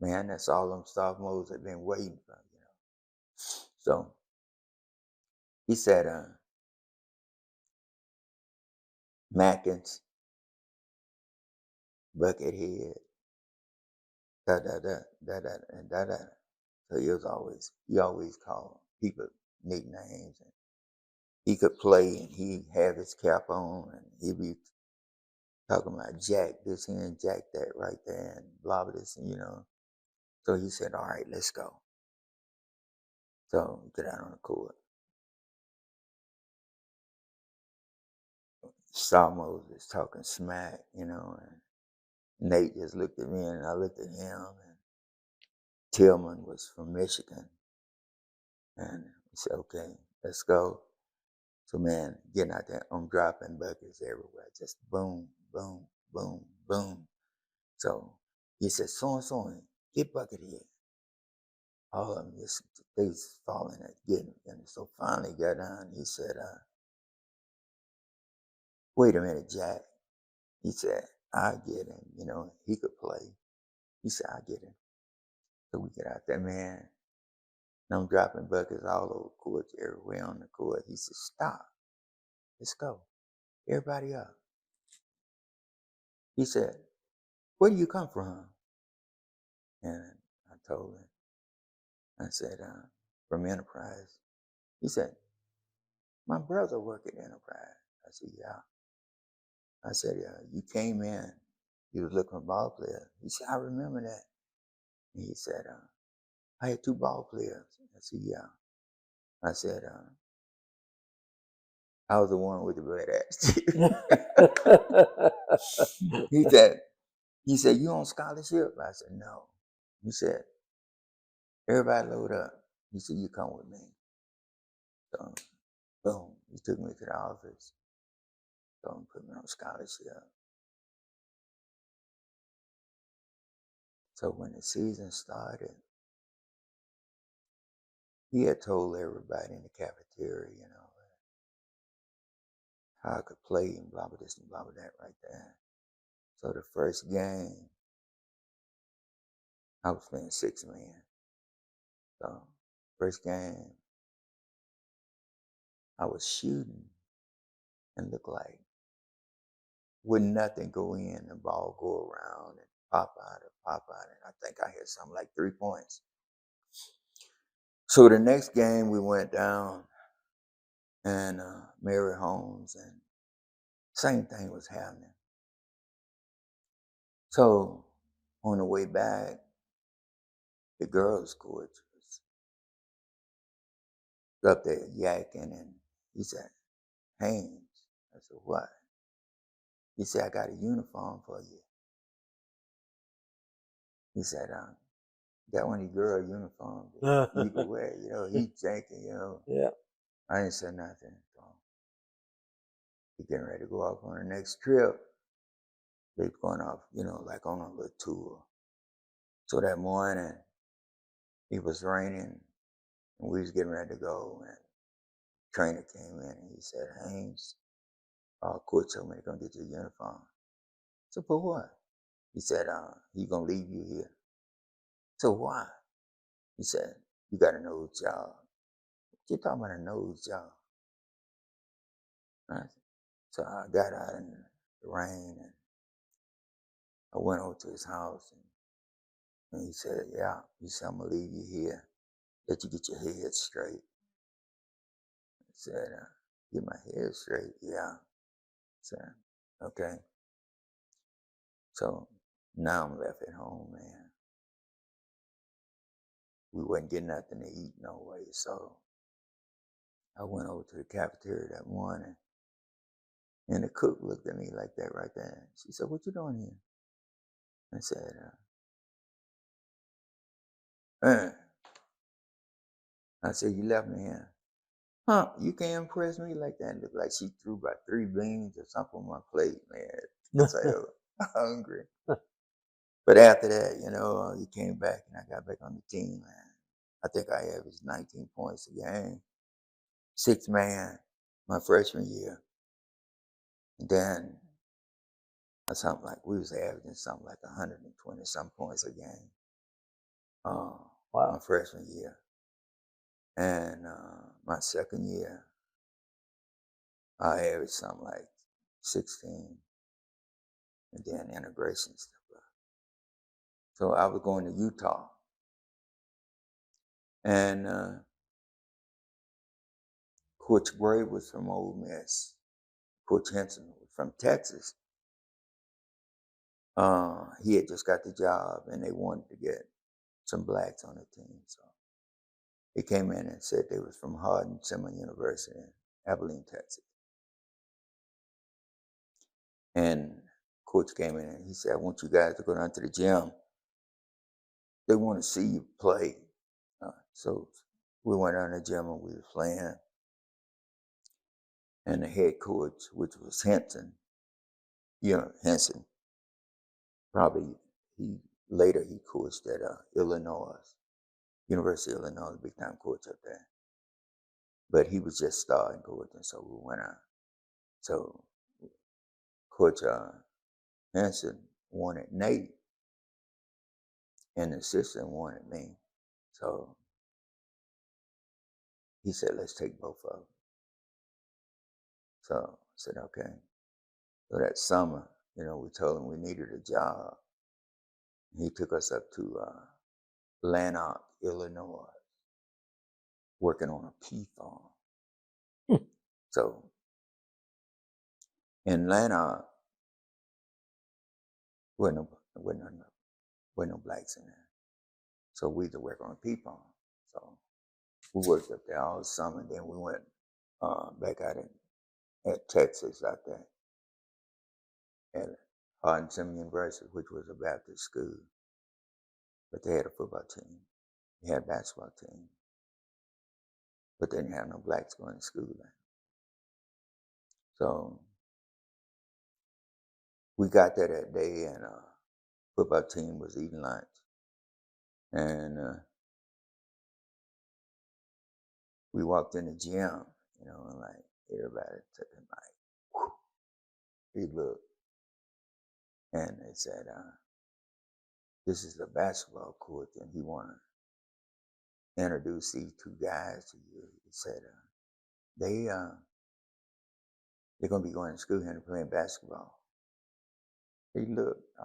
Man, that's all them sophomores have been waiting for, So he said, Mackins, Buckethead, da. So he always called people nicknames. And he could play and he'd have his cap on and he'd be talking about Jack this here and Jack that right there and blah, blah, this, and So he said, all right, let's go. So we get out on the court. Salmos is talking smack, and Nate just looked at me and I looked at him, and Tillman was from Michigan. And we said, okay, let's go. So, man, getting out there, I'm dropping buckets everywhere. Just boom, boom, boom, boom. So he said, so, get bucket here. All of them just, they was falling at getting. And so finally got down. He said, wait a minute, Jack. He said, I get him. He could play. He said, I get him. So we get out there, man. And I'm dropping buckets all over the court, everywhere on the court. He said, stop. Let's go. Everybody up. He said, where do you come from? And I told him. I said, from Enterprise. He said, my brother worked at Enterprise. I said, yeah. I said, you came in. You was looking for ball players. He said, I remember that. And he said, I had 2 ball players. I said, yeah. I said, I was the one with the bad attitude. he said, you on scholarship? I said, no. He said, everybody load up. He said, you come with me. So, boom, he took me to the office. So he put me on scholarship. So when the season started, he had told everybody in the cafeteria, how I could play and blah, blah, this and blah, blah, that right there. So the first game, I was playing 6-man. So first game, I was shooting and looked like would nothing go in, the ball go around and pop out. And I think I hit something like 3 points. So the next game we went down and Mary Holmes, and same thing was happening. So on the way back, the girls' coach was up there yakking, and he said, "Haynes." I said, "What?" He said, "I got a uniform for you." He said, "Got one of these girl uniforms that you could wear." You know, he thinking, Yeah. I didn't say nothing. So he getting ready to go off on the next trip. They going off, like on a little tour. So that morning, it was raining, and we was getting ready to go, and the trainer came in, and he said, "Haynes, coach told me to come get your uniform." I said, "For what?" He said, "He gonna leave you here." So why? He said, "You got a nose job." What you talking about a nose job? So I got out in the rain, and I went over to his house, and he said, "Yeah." He said, "I'm gonna leave you here. Let you get your head straight." I said, "Get my head straight?" "Yeah." I said, "Okay." So now I'm left at home, man. We wasn't getting nothing to eat no way. So I went over to the cafeteria that morning, and the cook looked at me like that right there. She said, "What you doing here?" I said, I said, "You left me here." "Huh, you can't impress me like that." It looked like she threw about 3 beans or something on my plate, man. I said, I'm hungry. But after that, he came back, and I got back on the team, man. I think I averaged 19 points a game. 6 man my freshman year. And then something like, we was averaging something like 120 some points a game. Wow. My freshman year. And my second year, I averaged something like 16. And then integration stuff. So I was going to Utah. And Coach Gray was from Ole Miss. Coach Henson was from Texas. He had just got the job, and they wanted to get some blacks on the team. So he came in and said they was from Hardin-Simmons University in Abilene, Texas. And Coach came in and he said, "I want you guys to go down to the gym. They want to see you play." So we went down to the gym, and we were playing. And the head coach, which was Henson, Henson, probably later he coached at Illinois, University of Illinois, big time coach up there. But he was just starting coaching, so we went out. So Coach Henson wanted Nate, and the assistant wanted me. So he said, "Let's take both of them." So I said, "Okay." So that summer, we told him we needed a job. He took us up to Lanark, Illinois, working on a pea farm. So in Lanark, wasn't no blacks in there. So we had to work on a pea farm. So we worked up there all summer. Then we went back out at Texas out there at Hardin-Simmons University, which was a Baptist school. But they had a football team. They had a basketball team. But they didn't have no blacks going to school then. So we got there that day, and football team was eating lunch. And we walked in the gym, and like everybody took it like, whew. He looked, and they said, "This is the basketball coach, and he want to introduce these 2 guys to you." He said, they're going to be going to school here and playing basketball." He looked,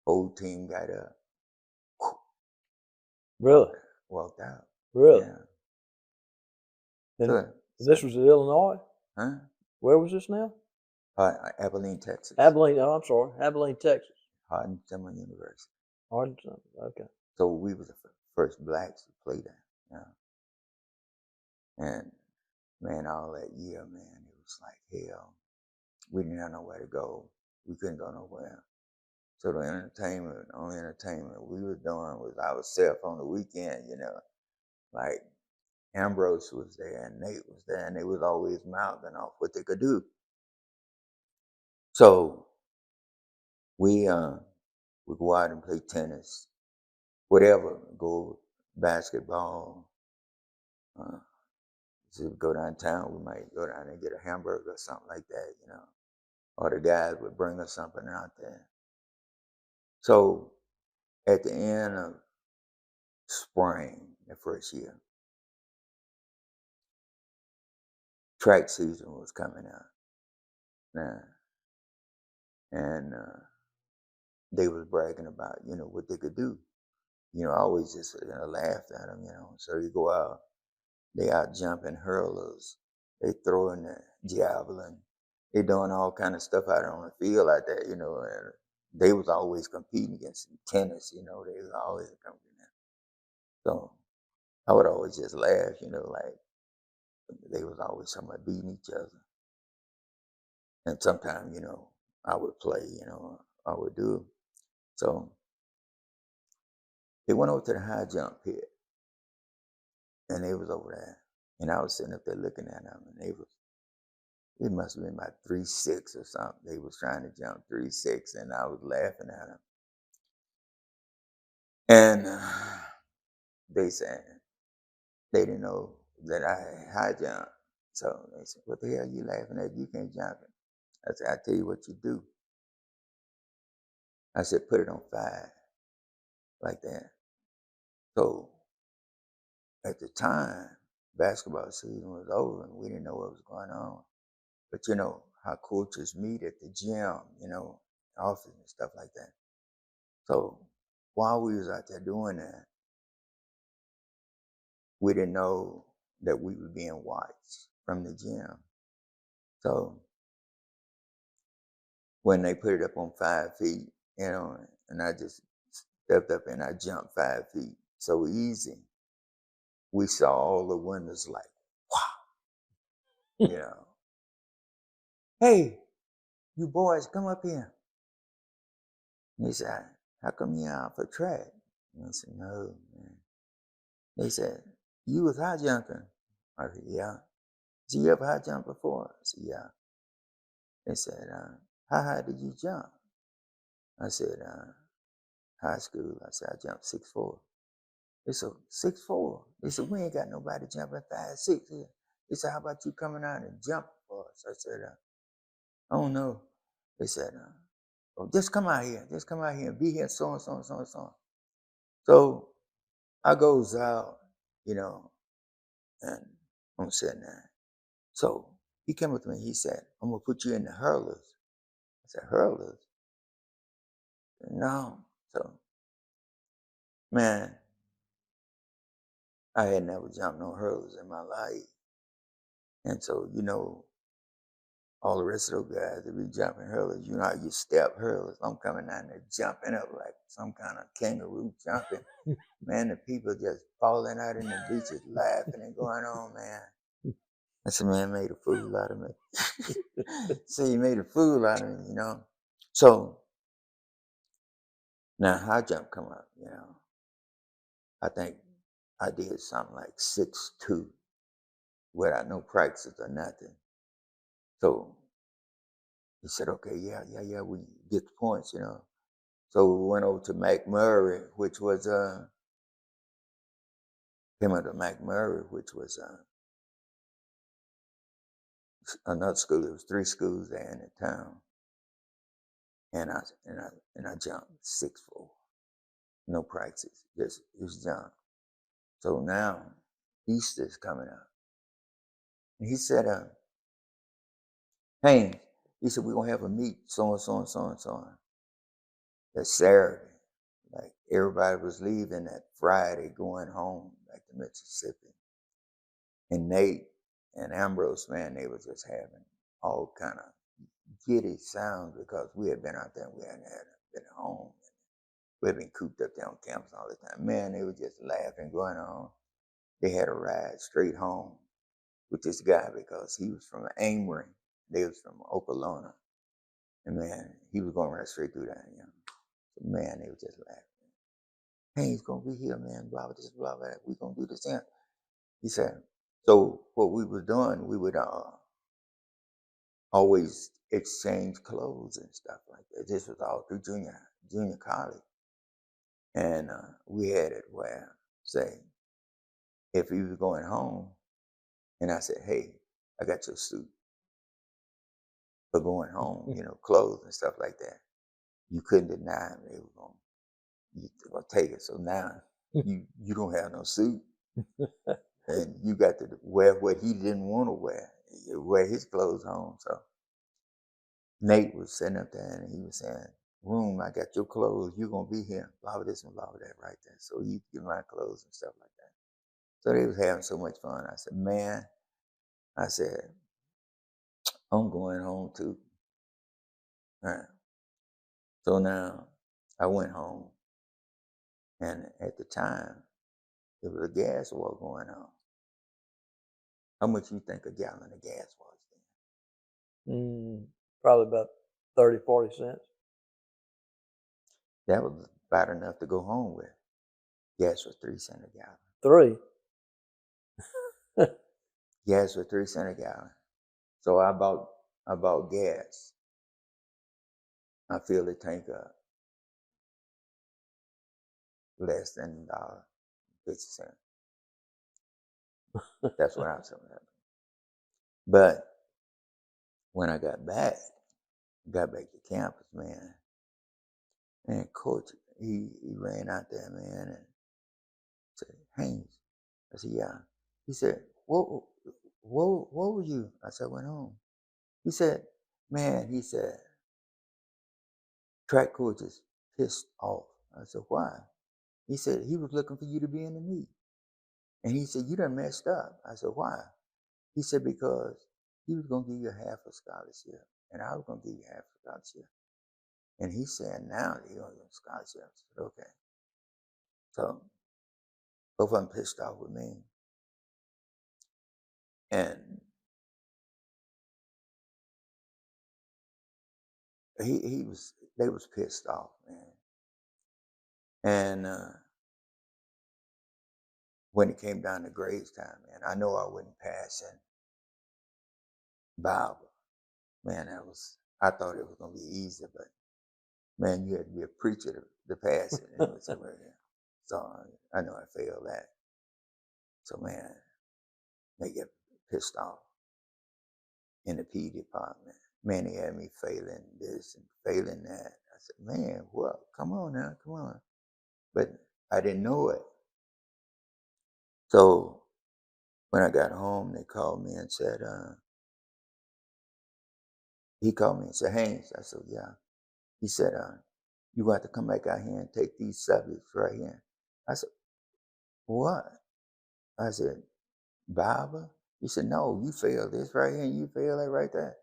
whole team got up, Really? walked out. Really? Yeah. And So This was in Illinois? Huh? Where was this now? Abilene, Texas. Abilene, oh, I'm sorry. Abilene, Texas. Hardin-Summer University. Hardin, okay. So we was the first blacks to play there. And man, all that year, man, it was like hell. We didn't have nowhere to go. We couldn't go nowhere. So the only entertainment we were doing was ourselves on the weekend, Like Ambrose was there and Nate was there, and they was always mouthing off what they could do. So we go out and play tennis, whatever, go basketball. So we go downtown, we might go down and get a hamburger or something like that, Or the guys would bring us something out there. So at the end of spring, the first year, track season was coming out. Now, and they was bragging about, what they could do. I always just laughed at them, So you go out, they out jumping hurlers, they throwing the javelin, they doing all kind of stuff out on the field out there, And they was always competing against tennis, they was always competing. So I would always just laugh, like they was always somewhere beating each other. And sometimes, I would play, I would do. So they went over to the high jump pit, and they was over there, and I was sitting up there looking at them, and it must have been about 3-6 or something. They was trying to jump 3-6, and I was laughing at them. And they said they didn't know that I high jump. So they said, "What the hell are you laughing at? You can't jump it." I said, "I'll tell you what you do." I said, "Put it on 5, like that." So at the time, basketball season was over, and we didn't know what was going on. But how coaches meet at the gym, office and stuff like that. So while we was out there doing that, we didn't know that we were being watched from the gym. So when they put it up on 5 feet, and I just stepped up and I jumped 5 feet so easy, we saw all the windows like, wow, "Hey, you boys, come up here." And he said, "How come you out for track?" And I said, "No, man." They said, "You was high jumping." I said, "Yeah." "Did you ever high jump before?" I said, "Yeah." They said, "How high did you jump?" I said, "High school." I said, "I jumped 6'4". They said, 6'4". They said, "We ain't got nobody jumping 5'6" here." They said, "How about you coming out and jumping for us?" I said, "I don't know." They said, "Oh, just come out here. Just come out here and be here so and so and so and so." So I goes out, and I'm sitting there. So he came up to me. He said, "I'm gonna put you in the hurlers." I said, "Hurlers?" "No." So, man, I had never jumped no hurlers in my life, and so all the rest of those guys that be jumping hurlers, how you step hurlers. I'm coming down there jumping up like some kind of kangaroo jumping. Man, the people just falling out in the bleachers, laughing and going on, man. I said, "Man, made a fool out of me." See, he made a fool out of me, So now high jump come up, I think I did something like 6'2" without no practice or nothing. So he said, "Okay, yeah, we get the points, So we went over to McMurray, which was another school. There was 3 schools there in the town, and I jumped 6'4", no practice, just jump. So now Easter's coming up, and he said, "Haynes," he said, "we're gonna have a meet so and so and so and so on." That's Saturday. Like everybody was leaving that Friday, going home back to Mississippi. And Nate and Ambrose, man, they was just having all kind of giddy sounds because we had been out there and we hadn't been home. We had been cooped up there on campus all the time. Man, they were just laughing, going on. They had a ride straight home with this guy because he was from Amory. They was from Oklahoma. And man, he was going right straight through that, So man, they were just laughing. Haynes gonna be here, man, blah, blah, this, blah, blah. We gonna do this thing. He said, so what we were doing, we would always exchange clothes and stuff like that. This was all through junior college. And we had it where, say, if he was going home, and I said, hey, I got your suit for going home, clothes and stuff like that. You couldn't deny them. They were gonna take it. So now you don't have no suit. And you got to wear what he didn't want to wear. Wear his clothes home. So Nate was sitting up there and he was saying, Room, I got your clothes, you're gonna be here, blah blah this and blah blah that right there. So you get my clothes and stuff like that. So they was having so much fun. I said, man, I'm going home too. All right. So now I went home, and at the time there was a gas war going on. How much you think a gallon of gas was then? Probably about 30, 40 cents. That was about enough to go home with. Gas was 3 cents a gallon. 3. Gas was 3 cents a gallon. So I bought gas. I filled the tank up less than $0.50. That's what I was saying. But when I got back to campus, man, coach, he ran out there, man, and said, Haynes. I said, yeah. He said, what were you? I said, I went home. He said, man, track coach is pissed off. I said, why? He said, he was looking for you to be in the meet. And he said, you done messed up. I said, why? He said, because he was going to give you half a scholarship, and I was going to give you half a scholarship. And he said, now he's going to give a scholarship. I said, okay. So both of them pissed off with me. And they was pissed off, man. And when it came down to grades time, man, I know I wasn't passing Bible. Man, I thought it was gonna be easy, but man, you had to be a preacher to pass it. And it was so I know I failed that. So man, they get pissed off in the PE department. Man, they had me failing this and failing that. I said, man, well, come on now, come on. But I didn't know it. So when I got home, they called me and said, he called me and said, Haynes. I said, yeah. He said, you got to come back out here and take these subjects right here. I said, what? I said, Bible? He said, no, you failed this right here and you failed that right there.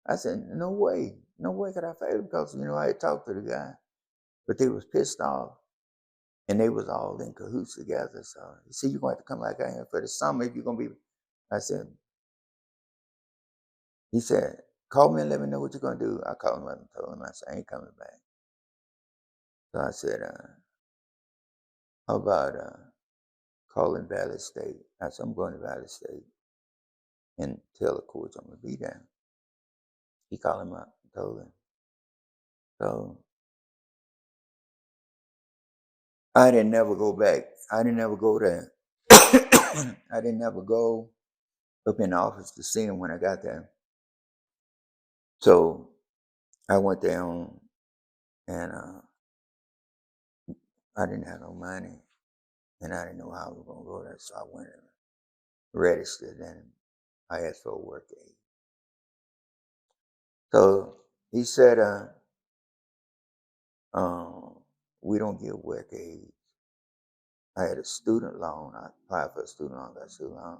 I said, no way. No way could I fail because, I had talked to the guy. But they was pissed off. And they was all in cahoots together. So he said, you're going to have to come back out here for the summer if you're going to be. I said, he said, call me and let me know what you're going to do. I called him up and told him, I said, I ain't coming back. So I said, how about calling Valley State? I said, I'm going to Valley State and tell the coach I'm going to be there. He called him up and told him. So I didn't never go back. I didn't never go there. I didn't never go up in the office to see him when I got there. So I went down and I didn't have no money and I didn't know how I was going to go there. So I went and registered and I asked for a work aid. So he said, we don't give work aid. I had a student loan. I applied for a student loan, got a student loan.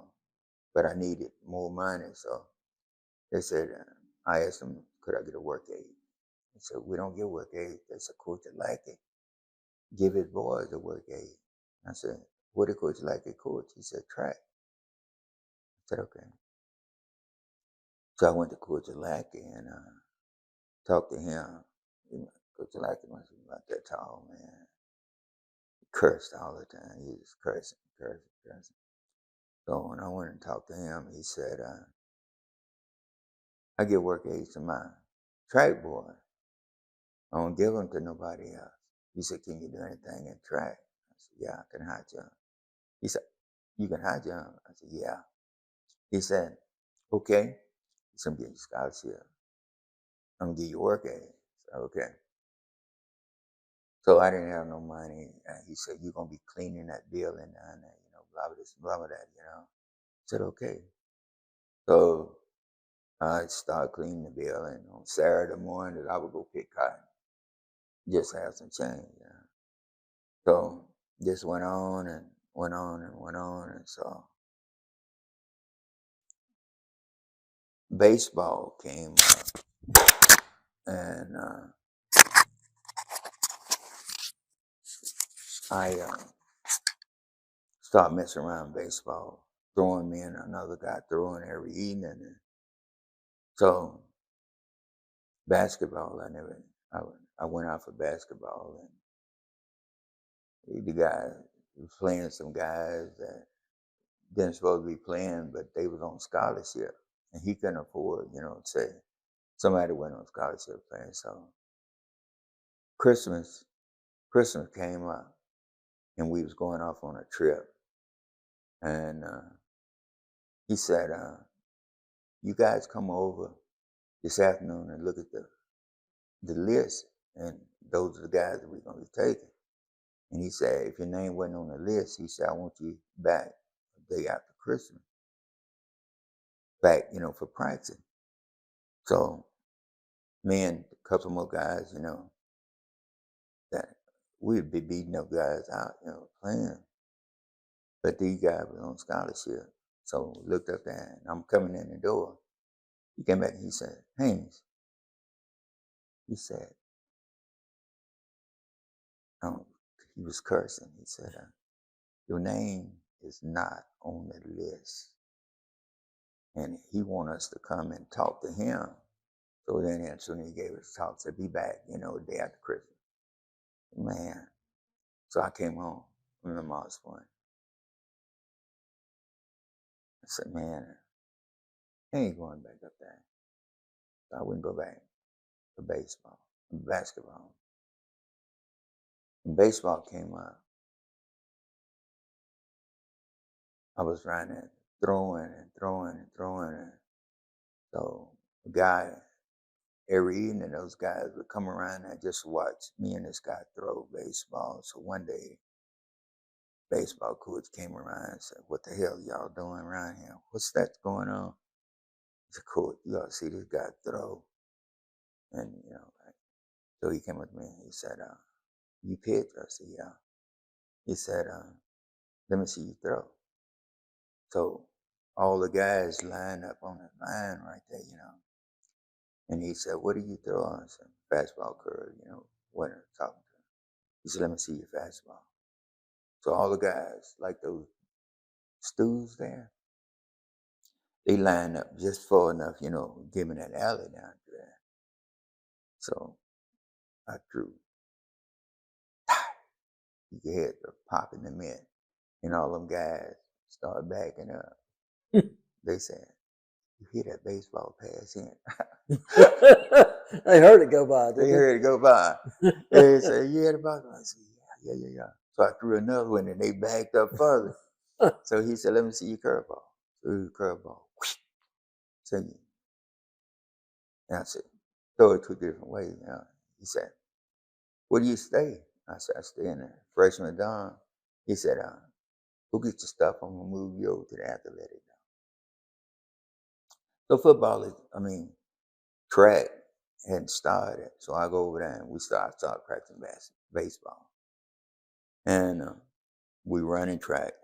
but I needed more money. So they said, I asked them, could I get a work aid? They said, we don't give work aid. They said, Coach Lackey, give his boys a work aid. I said, what did Coach Lackey coach? He said, track. I said, okay. So I went to Coach Lackey and talked to him. Coach Lackey must be about that tall, man. He cursed all the time. He was cursing. So when I went and talked to him, he said, I give work aids to my track boy. I don't give them to nobody else. He said, can you do anything in track? I said, yeah, I can high jump. He said, you can high jump? I said, yeah. He said, okay. He said, I'm getting you scholarship. I'm going to give you work aid. I said, okay. So I didn't have no money. He said, you're going to be cleaning that building down there, blah, blah, this, blah, blah, that, I said, okay. So I started cleaning the building. On Saturday morning, I would go pick cotton. Just have some change, So this went on and went on and went on. And so baseball came up. And I started messing around baseball, throwing me and another guy throwing every evening. And so basketball, I went out for basketball, and the guy was playing some guys that didn't supposed to be playing, but they was on scholarship, and he couldn't afford, say somebody went on scholarship playing. So Christmas came up, and we was going off on a trip, and he said, "You guys come over this afternoon and look at the list, and those are the guys that we're gonna be taking." And he said, if your name wasn't on the list, he said, I want you back the day after Christmas, back, for practicing. So me and a couple more guys, that we'd be beating up guys out, playing. But these guys were on scholarship. So we looked up there, and I'm coming in the door. He came back and he said, Haynes, he said, he was cursing. He said, your name is not on the list. And he wanted us to come and talk to him. So then as soon as he gave us a talk, said, be back, the day after Christmas. Man. So I came home from the Moss Point. I said, man, I ain't going back up there. So I wouldn't go back to basketball. When baseball came up, I was running, throwing. And so a guy, every evening, those guys would come around and just watch me and this guy throw baseball. So one day, baseball coach came around and said, what the hell y'all doing around here? What's that going on? I said, coach, you ought to see this guy throw. And, so he came up to me and he said, you pitch? I said, yeah. He said, let me see you throw. So all the guys lined up on the line right there, And he said, what do you throw? I said, fastball curve, winner talking to him. He said, let me see your fastball. So all the guys, like those stews there, they lined up just far enough, give me that alley down there. So I threw. You could hear the pop in the mid. And all them guys started backing up. They said, you hear that baseball pass in? They heard it go by, didn't They heard it go by. They said, you heard about it? I said, yeah. So I threw another one and they backed up further. So he said, let me see your curveball. Threw the curveball. So, and I said, throw it 2 different ways. He said, where do you stay? I said, I stay in the freshman dorm. He said, go get your stuff. I'm going to move you over to the athletic. So football is, track hadn't started. So I go over there and we start practicing baseball. And we running track.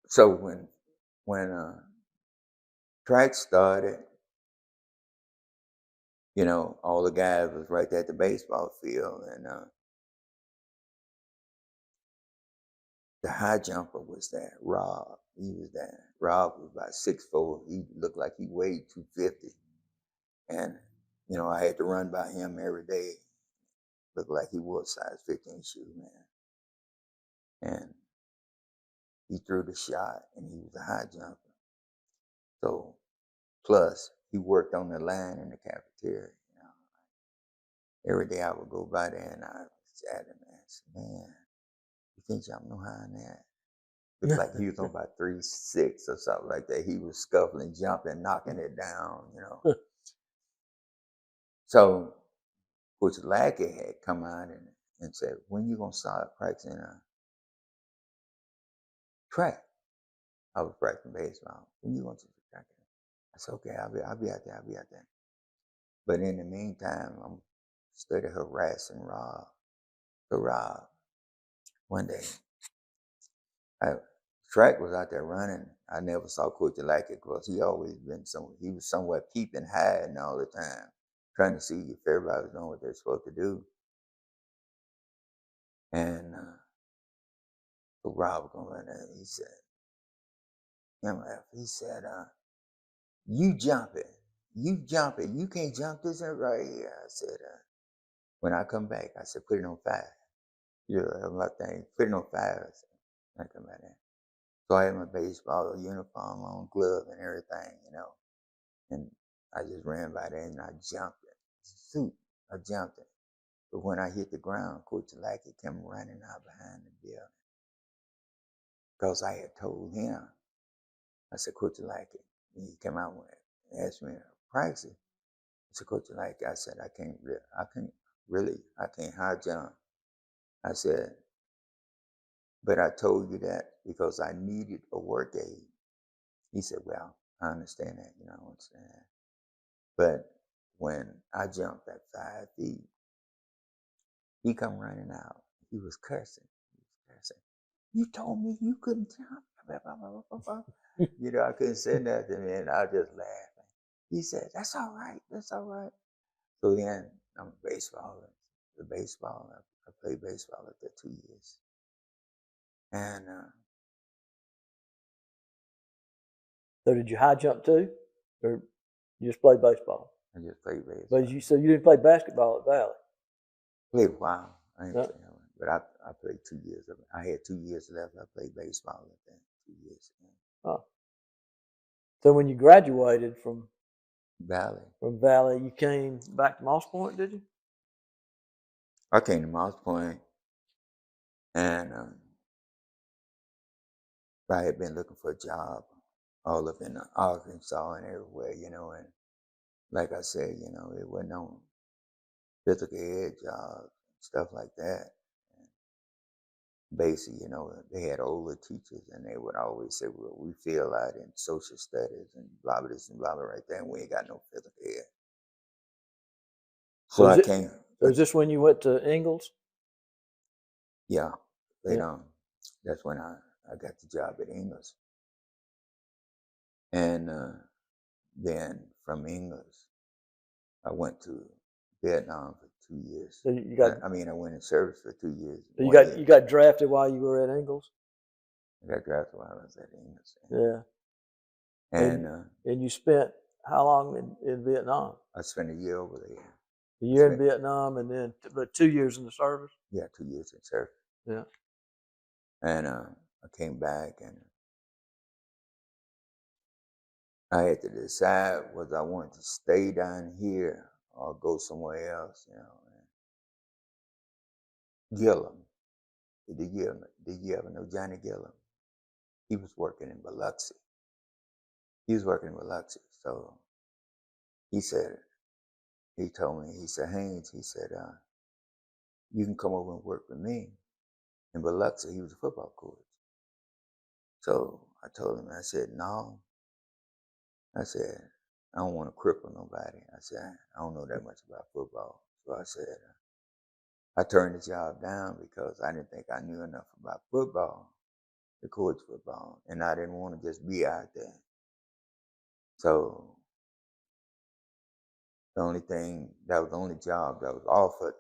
So when when track started, all the guys was right there at the baseball field, and the high jumper was there, Rob. He was there. Rob was about 6'4". He looked like he weighed 250. And, I had to run by him every day. Looked like he wore a size 15 shoe, man. And he threw the shot, and he was a high jumper. So, plus, he worked on the line in the cafeteria. Every day I would go by there, and I was at him and said, man, you can't jump no higher than that. Looked like he was on about 3'6" or something like that. He was scuffling, jumping, knocking it down, So Coach Lackey had come out and said, when you going to start practicing track? I was practicing baseball. When you going to track? I said, okay, I'll be out there. I'll be out there. But in the meantime, I'm steady harassing Rob. So Rob, one day, track was out there running. I never saw Coach Lackey because he was somewhere peeping, hiding all the time, trying to see if everybody was doing what they're supposed to do. And so Rob was going to run there. He said, you jump it. You jump it. You can't jump this right here. I said, when I come back, I said, put it on 5. My thing. Put it on 5. When I come back in. So I had my baseball uniform on, glove and everything, And I just ran by there and I jumped it. I jumped it. But when I hit the ground, Coach Lackey came running out behind the building. Because I had told him, I said, Coach Lackey. And he came out and asked me to practice. I said, Coach Lackey, I said, I can't high jump. I said, but I told you that because I needed a work aid. He said, well, I understand that, I understand that. But when I jumped at 5 feet, he come running out. He was cursing. You told me you couldn't jump. I couldn't say nothing, and I just laughed. He said, that's all right. That's all right. So then I'm a baseballer. I played baseball after 2 years. And So did you high jump too? Or you just played baseball? I just played baseball. But you said you didn't play basketball at Valley. Played a while. I didn't play that one. But I played 2 years of it. I had 2 years left. I played baseball at that 2 years. Oh. So when you graduated from Valley, you came back to Moss Point, did you? I came to Moss Point, and I had been looking for a job all up in Arkansas and everywhere, and like I said, it wasn't no physical ed jobs, stuff like that. And basically, they had older teachers, and they would always say, well, we feel out in social studies and blah, blah, this and blah, blah right there, and we ain't got no physical ed. So I came. So is this when you went to Ingalls? Yeah. That's when I got the job at Ingalls. And then from Ingalls, I went to Vietnam for 2 years. So I went in service for 2 years. You got drafted while you were at Ingalls? I got drafted while I was at Ingalls. Yeah. And you spent how long in Vietnam? I spent a year over there. A year in Vietnam, and then but 2 years in the service? Yeah, 2 years in service. Yeah. And I came back, and I had to decide whether I wanted to stay down here or go somewhere else, Gillum. Did you ever know Johnny Gillum? He was working in Biloxi. So he told me, he said, Haynes, you can come over and work with me in Biloxi. He was a football coach. So I told him, I said, no. I said, I don't want to cripple nobody. I said, I don't know that much about football. So I said, I turned the job down because I didn't think I knew enough about football. to coach football, and I didn't want to just be out there. So that was the only job that was offered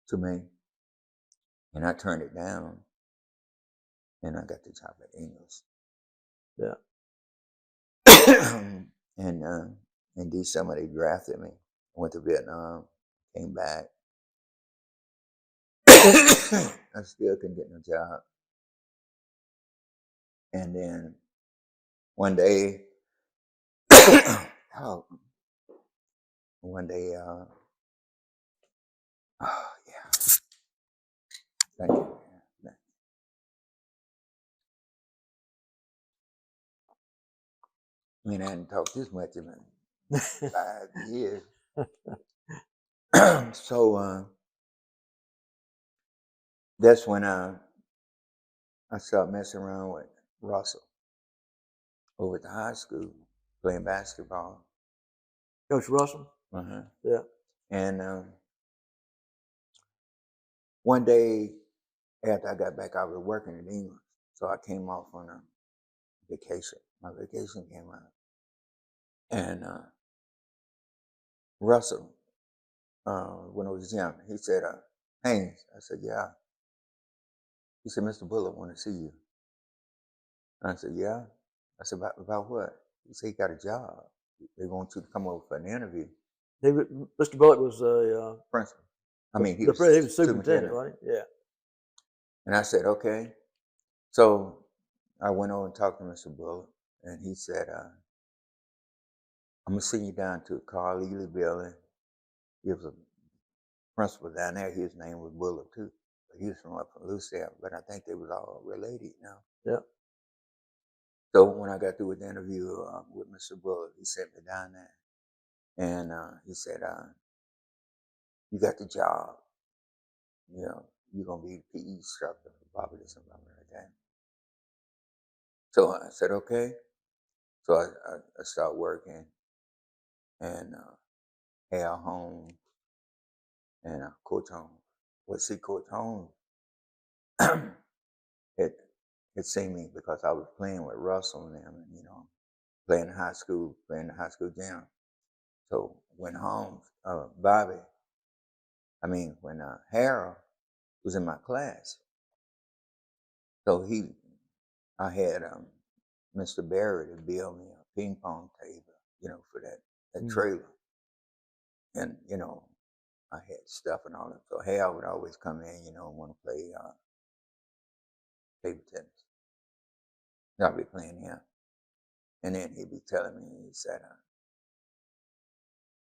to me, and I turned it down, and I got the job at English. Yeah. And in December they drafted me. I went to Vietnam, came back. I still couldn't get no job. And then one day, oh, oh yeah, thank you. I mean, I hadn't talked this much in 5 years. So that's when I started messing around with Russell over at the high school, playing basketball. Coach Russell? Uh-huh. Yeah. And one day after I got back, I was working in England. So I came off on a vacation. My vacation came out. And Russell, when I was young, he said, Haynes. I said, yeah. He said, Mr. Bullock want to see you. I said, yeah. I said, about what? He said, he got a job. They want you to come over for an interview. Mr. Bullock was a principal. I mean, he was superintendent, right? Yeah. And I said, okay. So I went over and talked to Mr. Bullock, and he said, I'm going to send you down to Carl Ely building. He was a principal down there. His name was Bullock, too. But he was from up from Lucille, but I think they was all related now. Yeah. So when I got through with the interview with Mr. Bullock, he sent me down there. And he said, you got the job. You know, you're going to be the PE instructor, probably something like that. So I said, okay. So I started working, and Hal Holmes and Coach Holmes. Well, see, Coach Holmes, it seen me because I was playing with Russell and them, and, you know, playing the high school gym. So when when Harold was in my class, so I had Mr. Barry to build me a ping pong table, you know, for that trailer. And, you know, I had stuff and all that. So Hal would always come in, you know, and want to play table tennis. I'd be playing him. And then he'd be telling me, he said,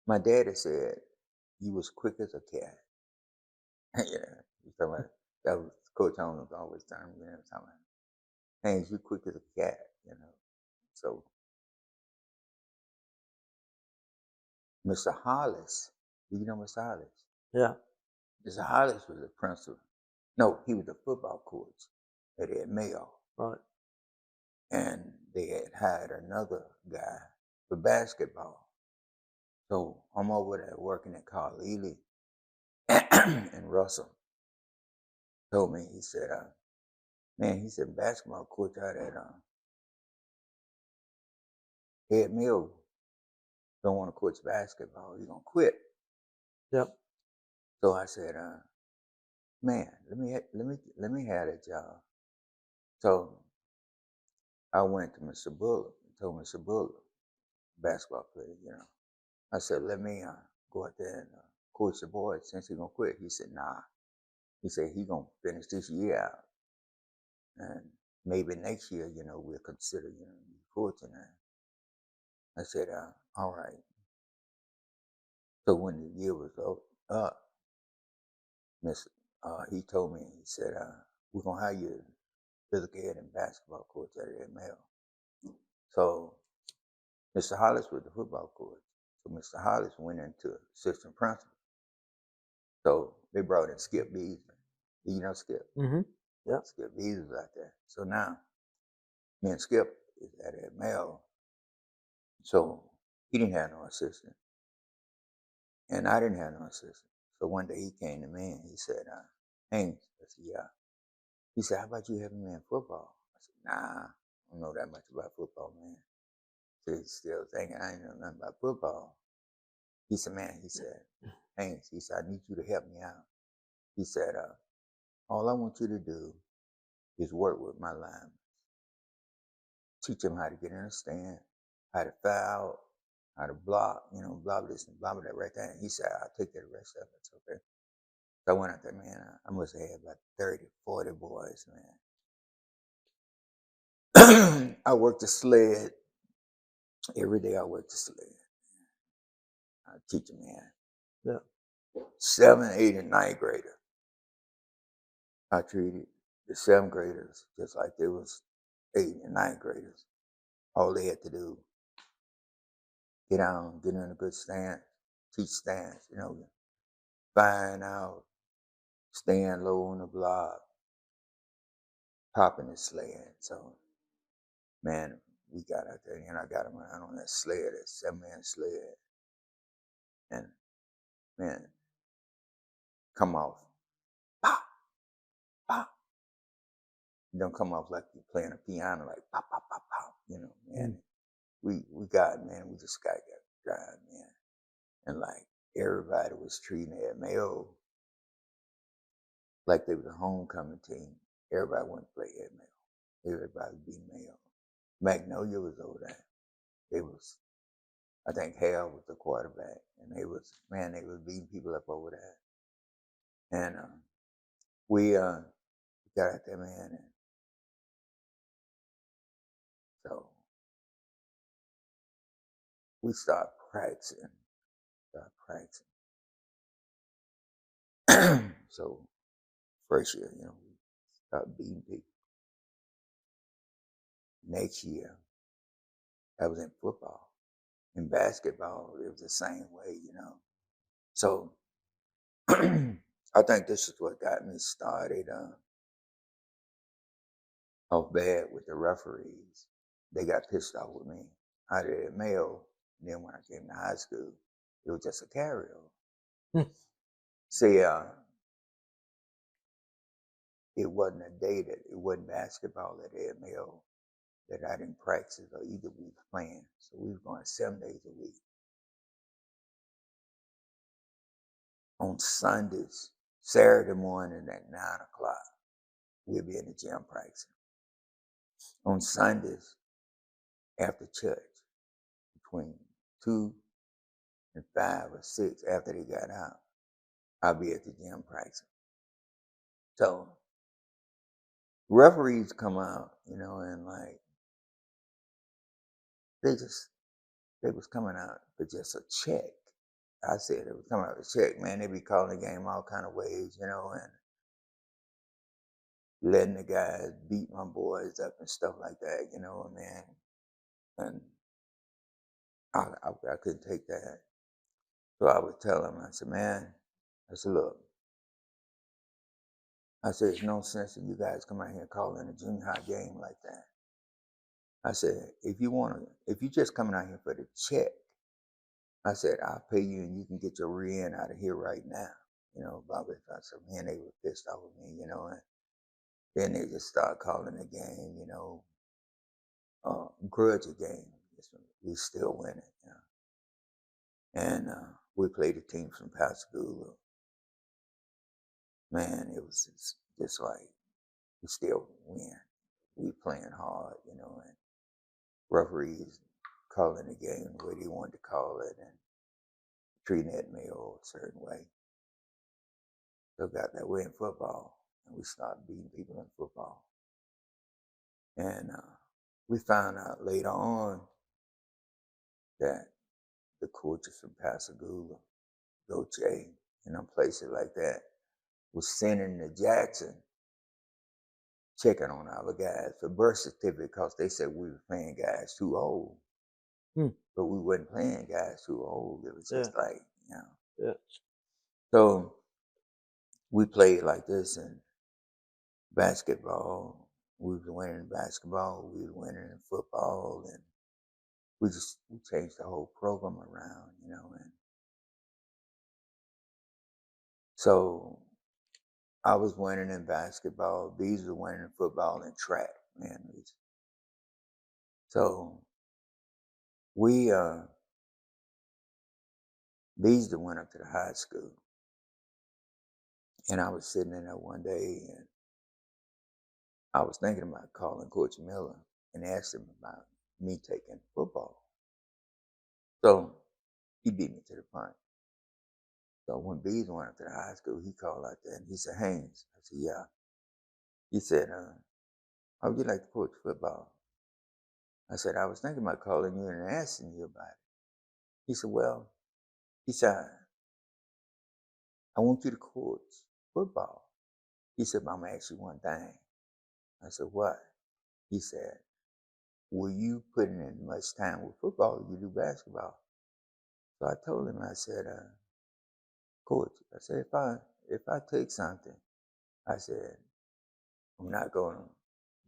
my daddy said you was quick as a cat. Yeah, he's talking about, that was Coach Holmes always telling me, talking about, Haynes, you quick as a cat, you know. So Mr. Hollis, do you know Mr. Hollis? Yeah. Mr. Hollis was the principal. No, he was the football coach at Ed Mayo. Right. And they had hired another guy for basketball. So I'm over there working at Carl Ely, and Russell told me, he said, man, he said, basketball coach out at Ed Mill don't want to coach basketball. He's going to quit. Yep. So I said, man, let me have that job. So I went to Mr. Bullock and told Mr. Bullock, basketball player, you know. I said, let me go out there and coach the boys since he's going to quit. He said, nah. He said, he's going to finish this year out. And maybe next year, you know, we'll consider, you know, coaching that. I said, all right. So when the year was up, he told me, he said, we're going to hire you physical ed and basketball coach at ML. So Mr. Hollis was the football coach. So Mr. Hollis went into assistant principal. So they brought in Skip Beasley. You know Skip? Mm-hmm. Yeah. Skip Beasley was out there. So now me and Skip is at ML. So he didn't have no assistant. And I didn't have no assistant. So one day he came to me and he said, Haynes, I said, yeah. He said, "How about you helping me in football?" I said, "Nah, I don't know that much about football, man." So he's still thinking I ain't know nothing about football. He said, "Man," he said, "Haynes," he said, "I need you to help me out." He said, "All I want you to do is work with my linemen. Teach them how to get in a stand, how to foul, how to block, block this and block that right there." And he said, "I'll take care of the rest of it." It's okay. So I went out there, man. I must have had about 30, 40 boys, man. I worked the sled. Every day I worked the sled. I teach them, man. Yeah. 7th, 8th, and 9th grader. I treated the 7th graders just like they was 8th and 9th graders. All they had to do, get on, get in a good stance, teach stance, find out, stand low on the block, popping the sled. So, man, we got out there, and I got them out on that sled, that 7-man sled. And, man, come off, pop, pop. Don't come off like you're playing a piano, like pop, pop, pop, pop, man. We got, man, we just got that drive, man. And like everybody was treating that Mayo like they was a homecoming team. Everybody wanted to play at Mayo. Everybody beat Mayo. Magnolia was over there. They was, I think Hale was the quarterback, and they was beating people up over there. And we got out there, man, and so we started practicing. So first year, we started beating people. Next year, that was in football. In basketball, it was the same way, So I think this is what got me started off bad with the referees. They got pissed off with me out of the Mayo. And then when I came to high school, it was just a carryover. See, it wasn't it wasn't basketball at Ed Mayo that I didn't practice or either we was playing. So we was going 7 days a week. On Sundays, Saturday morning at 9 o'clock, we'll be in the gym practicing. On Sundays, after church, between 2 and 5 or 6 after they got out, I'll be at the gym practicing. So referees come out, and like they was coming out for just a check. I said it was coming out for a check, man. They be calling the game all kind of ways, and letting the guys beat my boys up and stuff like that, man. And I couldn't take that. So I would tell them, I said, man, look, I said, there's no sense in you guys come out here calling a junior high game like that. I said, if you just coming out here for the check, I said, I'll pay you and you can get your rear end out of here right now. Bobby, I said, man, they were pissed off with me, and then they just start calling the game, grudge game. We still winning, And we played a team from Pascagoula. Man, it was just like we still win. We playing hard, and referees calling the game the way they wanted to call it and treating that Mayo a certain way. So got that way in football, and we started beating people in football. And we found out later on that the coaches from Pascagoula, Goche, places like that, was sending to Jackson checking on our guys for birth certificate because they said we were playing guys too old. But we wasn't playing guys too old. It was just like, Yeah. So we played like this in basketball. We was winning in basketball. We was winning in football. And we changed the whole program around, And so I was winning in basketball. Bees were winning in football and track, man. So we, Bees that went up to the high school. And I was sitting in there one day and I was thinking about calling Coach Miller and asking him about me taking football. So he beat me to the punch. So when Bees went up to the high school, he called out there and he said, Haynes. I said, yeah. He said, how would you like to coach football? I said, I was thinking about calling you and asking you about it. He said, well, he said, I want you to coach football. He said, but I'm going to ask you one thing. I said, what? He said, will you put in as much time with football as you do basketball? So I told him, I said, Coach, I said, if I take something, I said, I'm not going to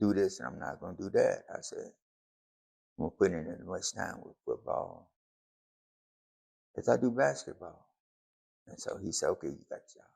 do this and I'm not going to do that. I said, I'm going to put in as much time with football as I do basketball. And so he said, okay, you got your job.